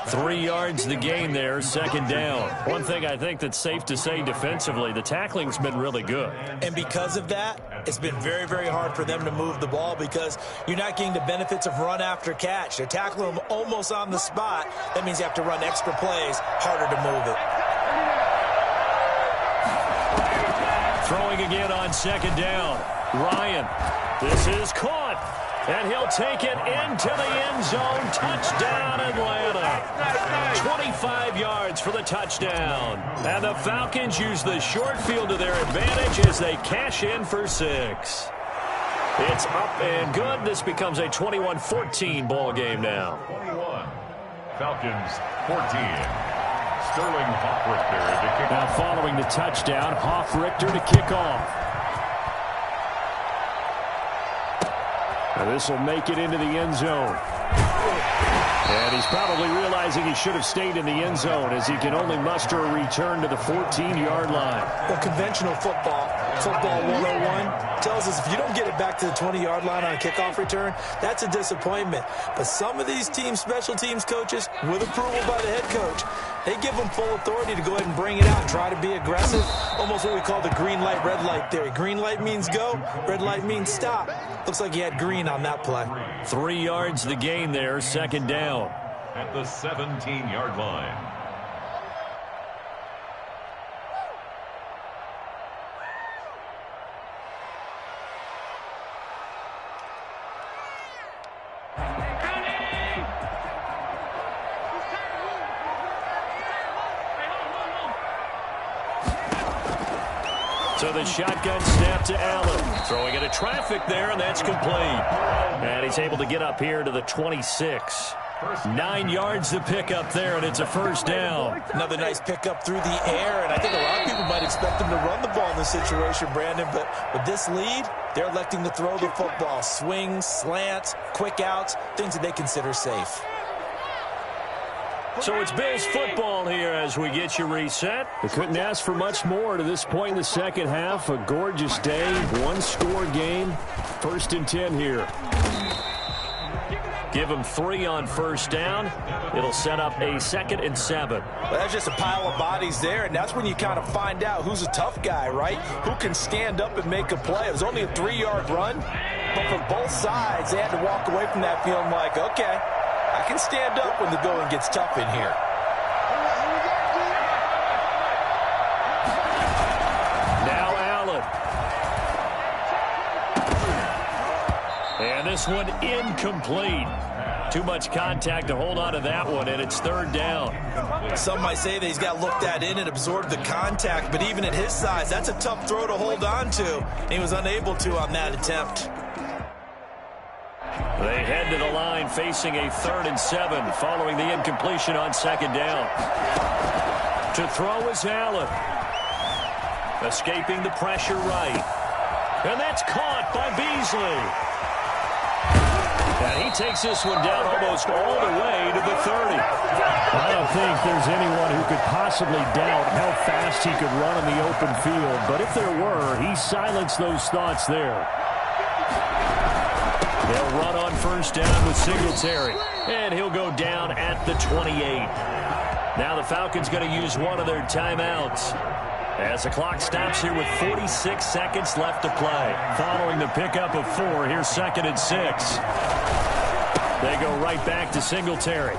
3 yards the gain there, second down. One thing I think that's safe to say defensively, the tackling's been really good. And because of that, it's been very, very hard for them to move the ball because you're not getting the benefits of run after catch. They're tackling them almost on the spot. That means you have to run extra plays, harder to move it. Throwing again on second down. Ryan, this is caught. And he'll take it into the end zone. Touchdown, Atlanta. 25 yards for the touchdown. And the Falcons use the short field to their advantage as they cash in for 6. It's up and good. This becomes a 21-14 ball game now. 21. Falcons 14. Sterling Hoffrichter to kick now off. Following the touchdown, Hoffrichter to kick off. Now this will make it into the end zone. And he's probably realizing he should have stayed in the end zone as he can only muster a return to the 14-yard line. Well, conventional football 101, tells us if you don't get it back to the 20-yard line on a kickoff return, that's a disappointment. But some of these team special teams coaches, with approval by the head coach, they give them full authority to go ahead and bring it out and try to be aggressive. Almost what we call the green light, red light theory. Green light means go, red light means stop. Looks like he had green on that play. 3 yards the gain there, second down. At the 17-yard line. So the shotgun snap to Allen. Throwing into traffic there, and that's complete. And he's able to get up here to the 26. 9 yards to pick up there, and it's a first down. Another nice pickup through the air, and I think a lot of people might expect them to run the ball in this situation, Brandon, but with this lead, they're electing to throw the football. Swings, slants, quick outs, things that they consider safe. So it's Bills football here as we get you reset. We couldn't ask for much more to this point in the second half. A gorgeous day, one-score game. 1st and 10 here. Give them 3 on first down. It'll set up a 2nd and 7. Well, that's just a pile of bodies there, and that's when you kind of find out who's a tough guy, right? Who can stand up and make a play. It was only a 3-yard run, but for both sides, they had to walk away from that feeling like, okay, I can stand up when the going gets tough in here. Now Allen. And this one incomplete. Too much contact to hold on to that one, and it's 3rd down. Some might say that he's got looked at in and absorbed the contact, but even at his size, that's a tough throw to hold on to. He was unable to on that attempt. They head to the line facing a 3rd and 7 following the incompletion on 2nd down. To throw is Allen. Escaping the pressure right. And that's caught by Beasley. And he takes this one down almost all the way to the 30. I don't think there's anyone who could possibly doubt how fast he could run in the open field. But if there were, he silenced those thoughts there. They'll run on first down with Singletary. And he'll go down at the 28. Now the Falcons going to use one of their timeouts as the clock stops here with 46 seconds left to play. Following the pickup of 4, here's 2nd and 6. They go right back to Singletary.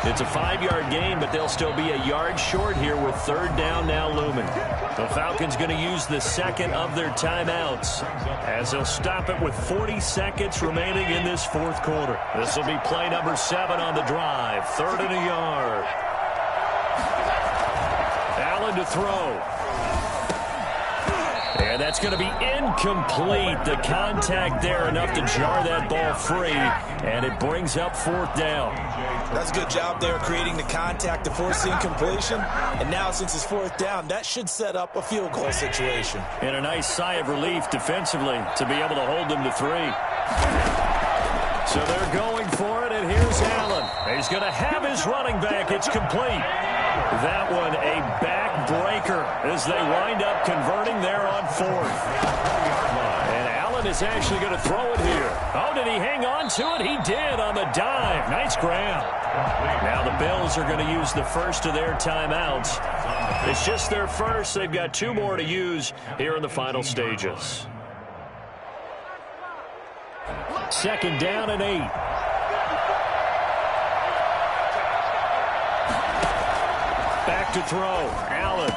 It's a 5-yard gain, but they'll still be a yard short here with 3rd down now looming. The Falcons going to use the 2nd of their timeouts as they'll stop it with 40 seconds remaining in this 4th quarter. This will be play number 7 on the drive. 3rd and a yard. Allen to throw. And that's going to be incomplete. The contact there enough to jar that ball free, and it brings up 4th down. That's a good job there creating the contact to force the incompletion. And now since it's 4th down, that should set up a field goal situation. And a nice sigh of relief defensively to be able to hold them to 3. So they're going for it, and here's Allen. He's going to have his running back. It's complete. That one a backbreaker as they wind up converting there on 4th. And Allen and is actually going to throw it here. Oh, did he hang on to it? He did on the dive. Nice grab. Now the Bills are going to use the first of their timeouts. It's just their first. They've got 2 more to use here in the final stages. 2nd down and 8. Back to throw. Allen.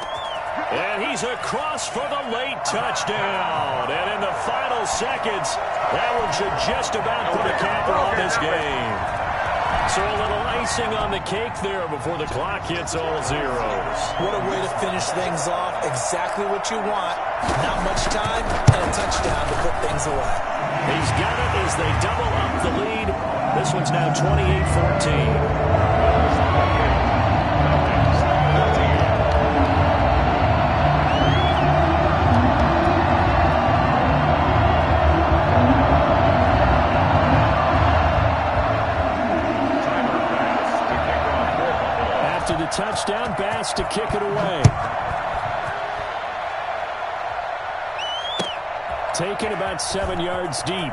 And he's across for the late touchdown. And in the final seconds, that one should just about put a capper on this game. So a little icing on the cake there before the clock hits all zeros. What a way to finish things off. Exactly what you want. Not much time and a touchdown to put things away. He's got it as they double up the lead. This one's now 28-14. Touchdown, Bass to kick it away. Taken about 7 yards deep.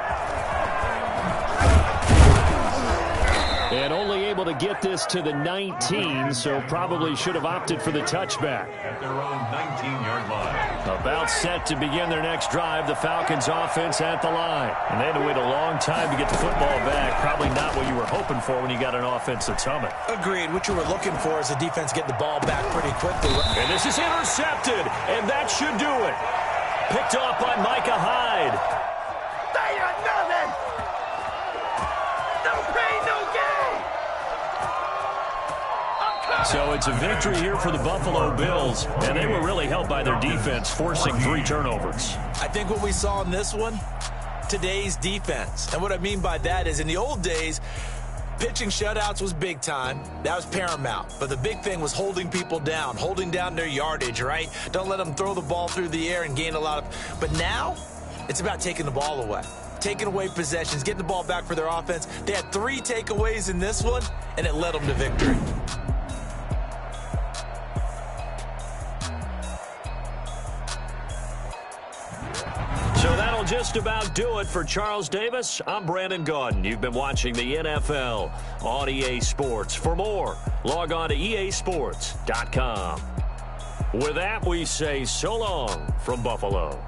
And only able to get this to the 19, so probably should have opted for the touchback. At their own 19-yard line. About set to begin their next drive, the Falcons offense at the line. And they had to wait a long time to get the football back. Probably not what you were hoping for when you got an offense that's humming. Agreed. What you were looking for is a defense getting the ball back pretty quickly. And this is intercepted, and that should do it. Picked off by Micah Hyde. They are nothing. No pain, no gain. So it's a victory here for the Buffalo Bills, and they were really helped by their defense, forcing 3 turnovers. I think what we saw in this one, today's defense. And what I mean by that is in the old days, pitching shutouts was big time. That was paramount. But the big thing was holding people down, holding down their yardage, right? Don't let them throw the ball through the air and gain a lot of... But now, it's about taking the ball away. Taking away possessions, getting the ball back for their offense. They had 3 takeaways in this one, and it led them to victory. So that'll just about do it for Charles Davis. I'm Brandon Gaudin. You've been watching the NFL on EA Sports. For more, log on to easports.com. With that, we say so long from Buffalo.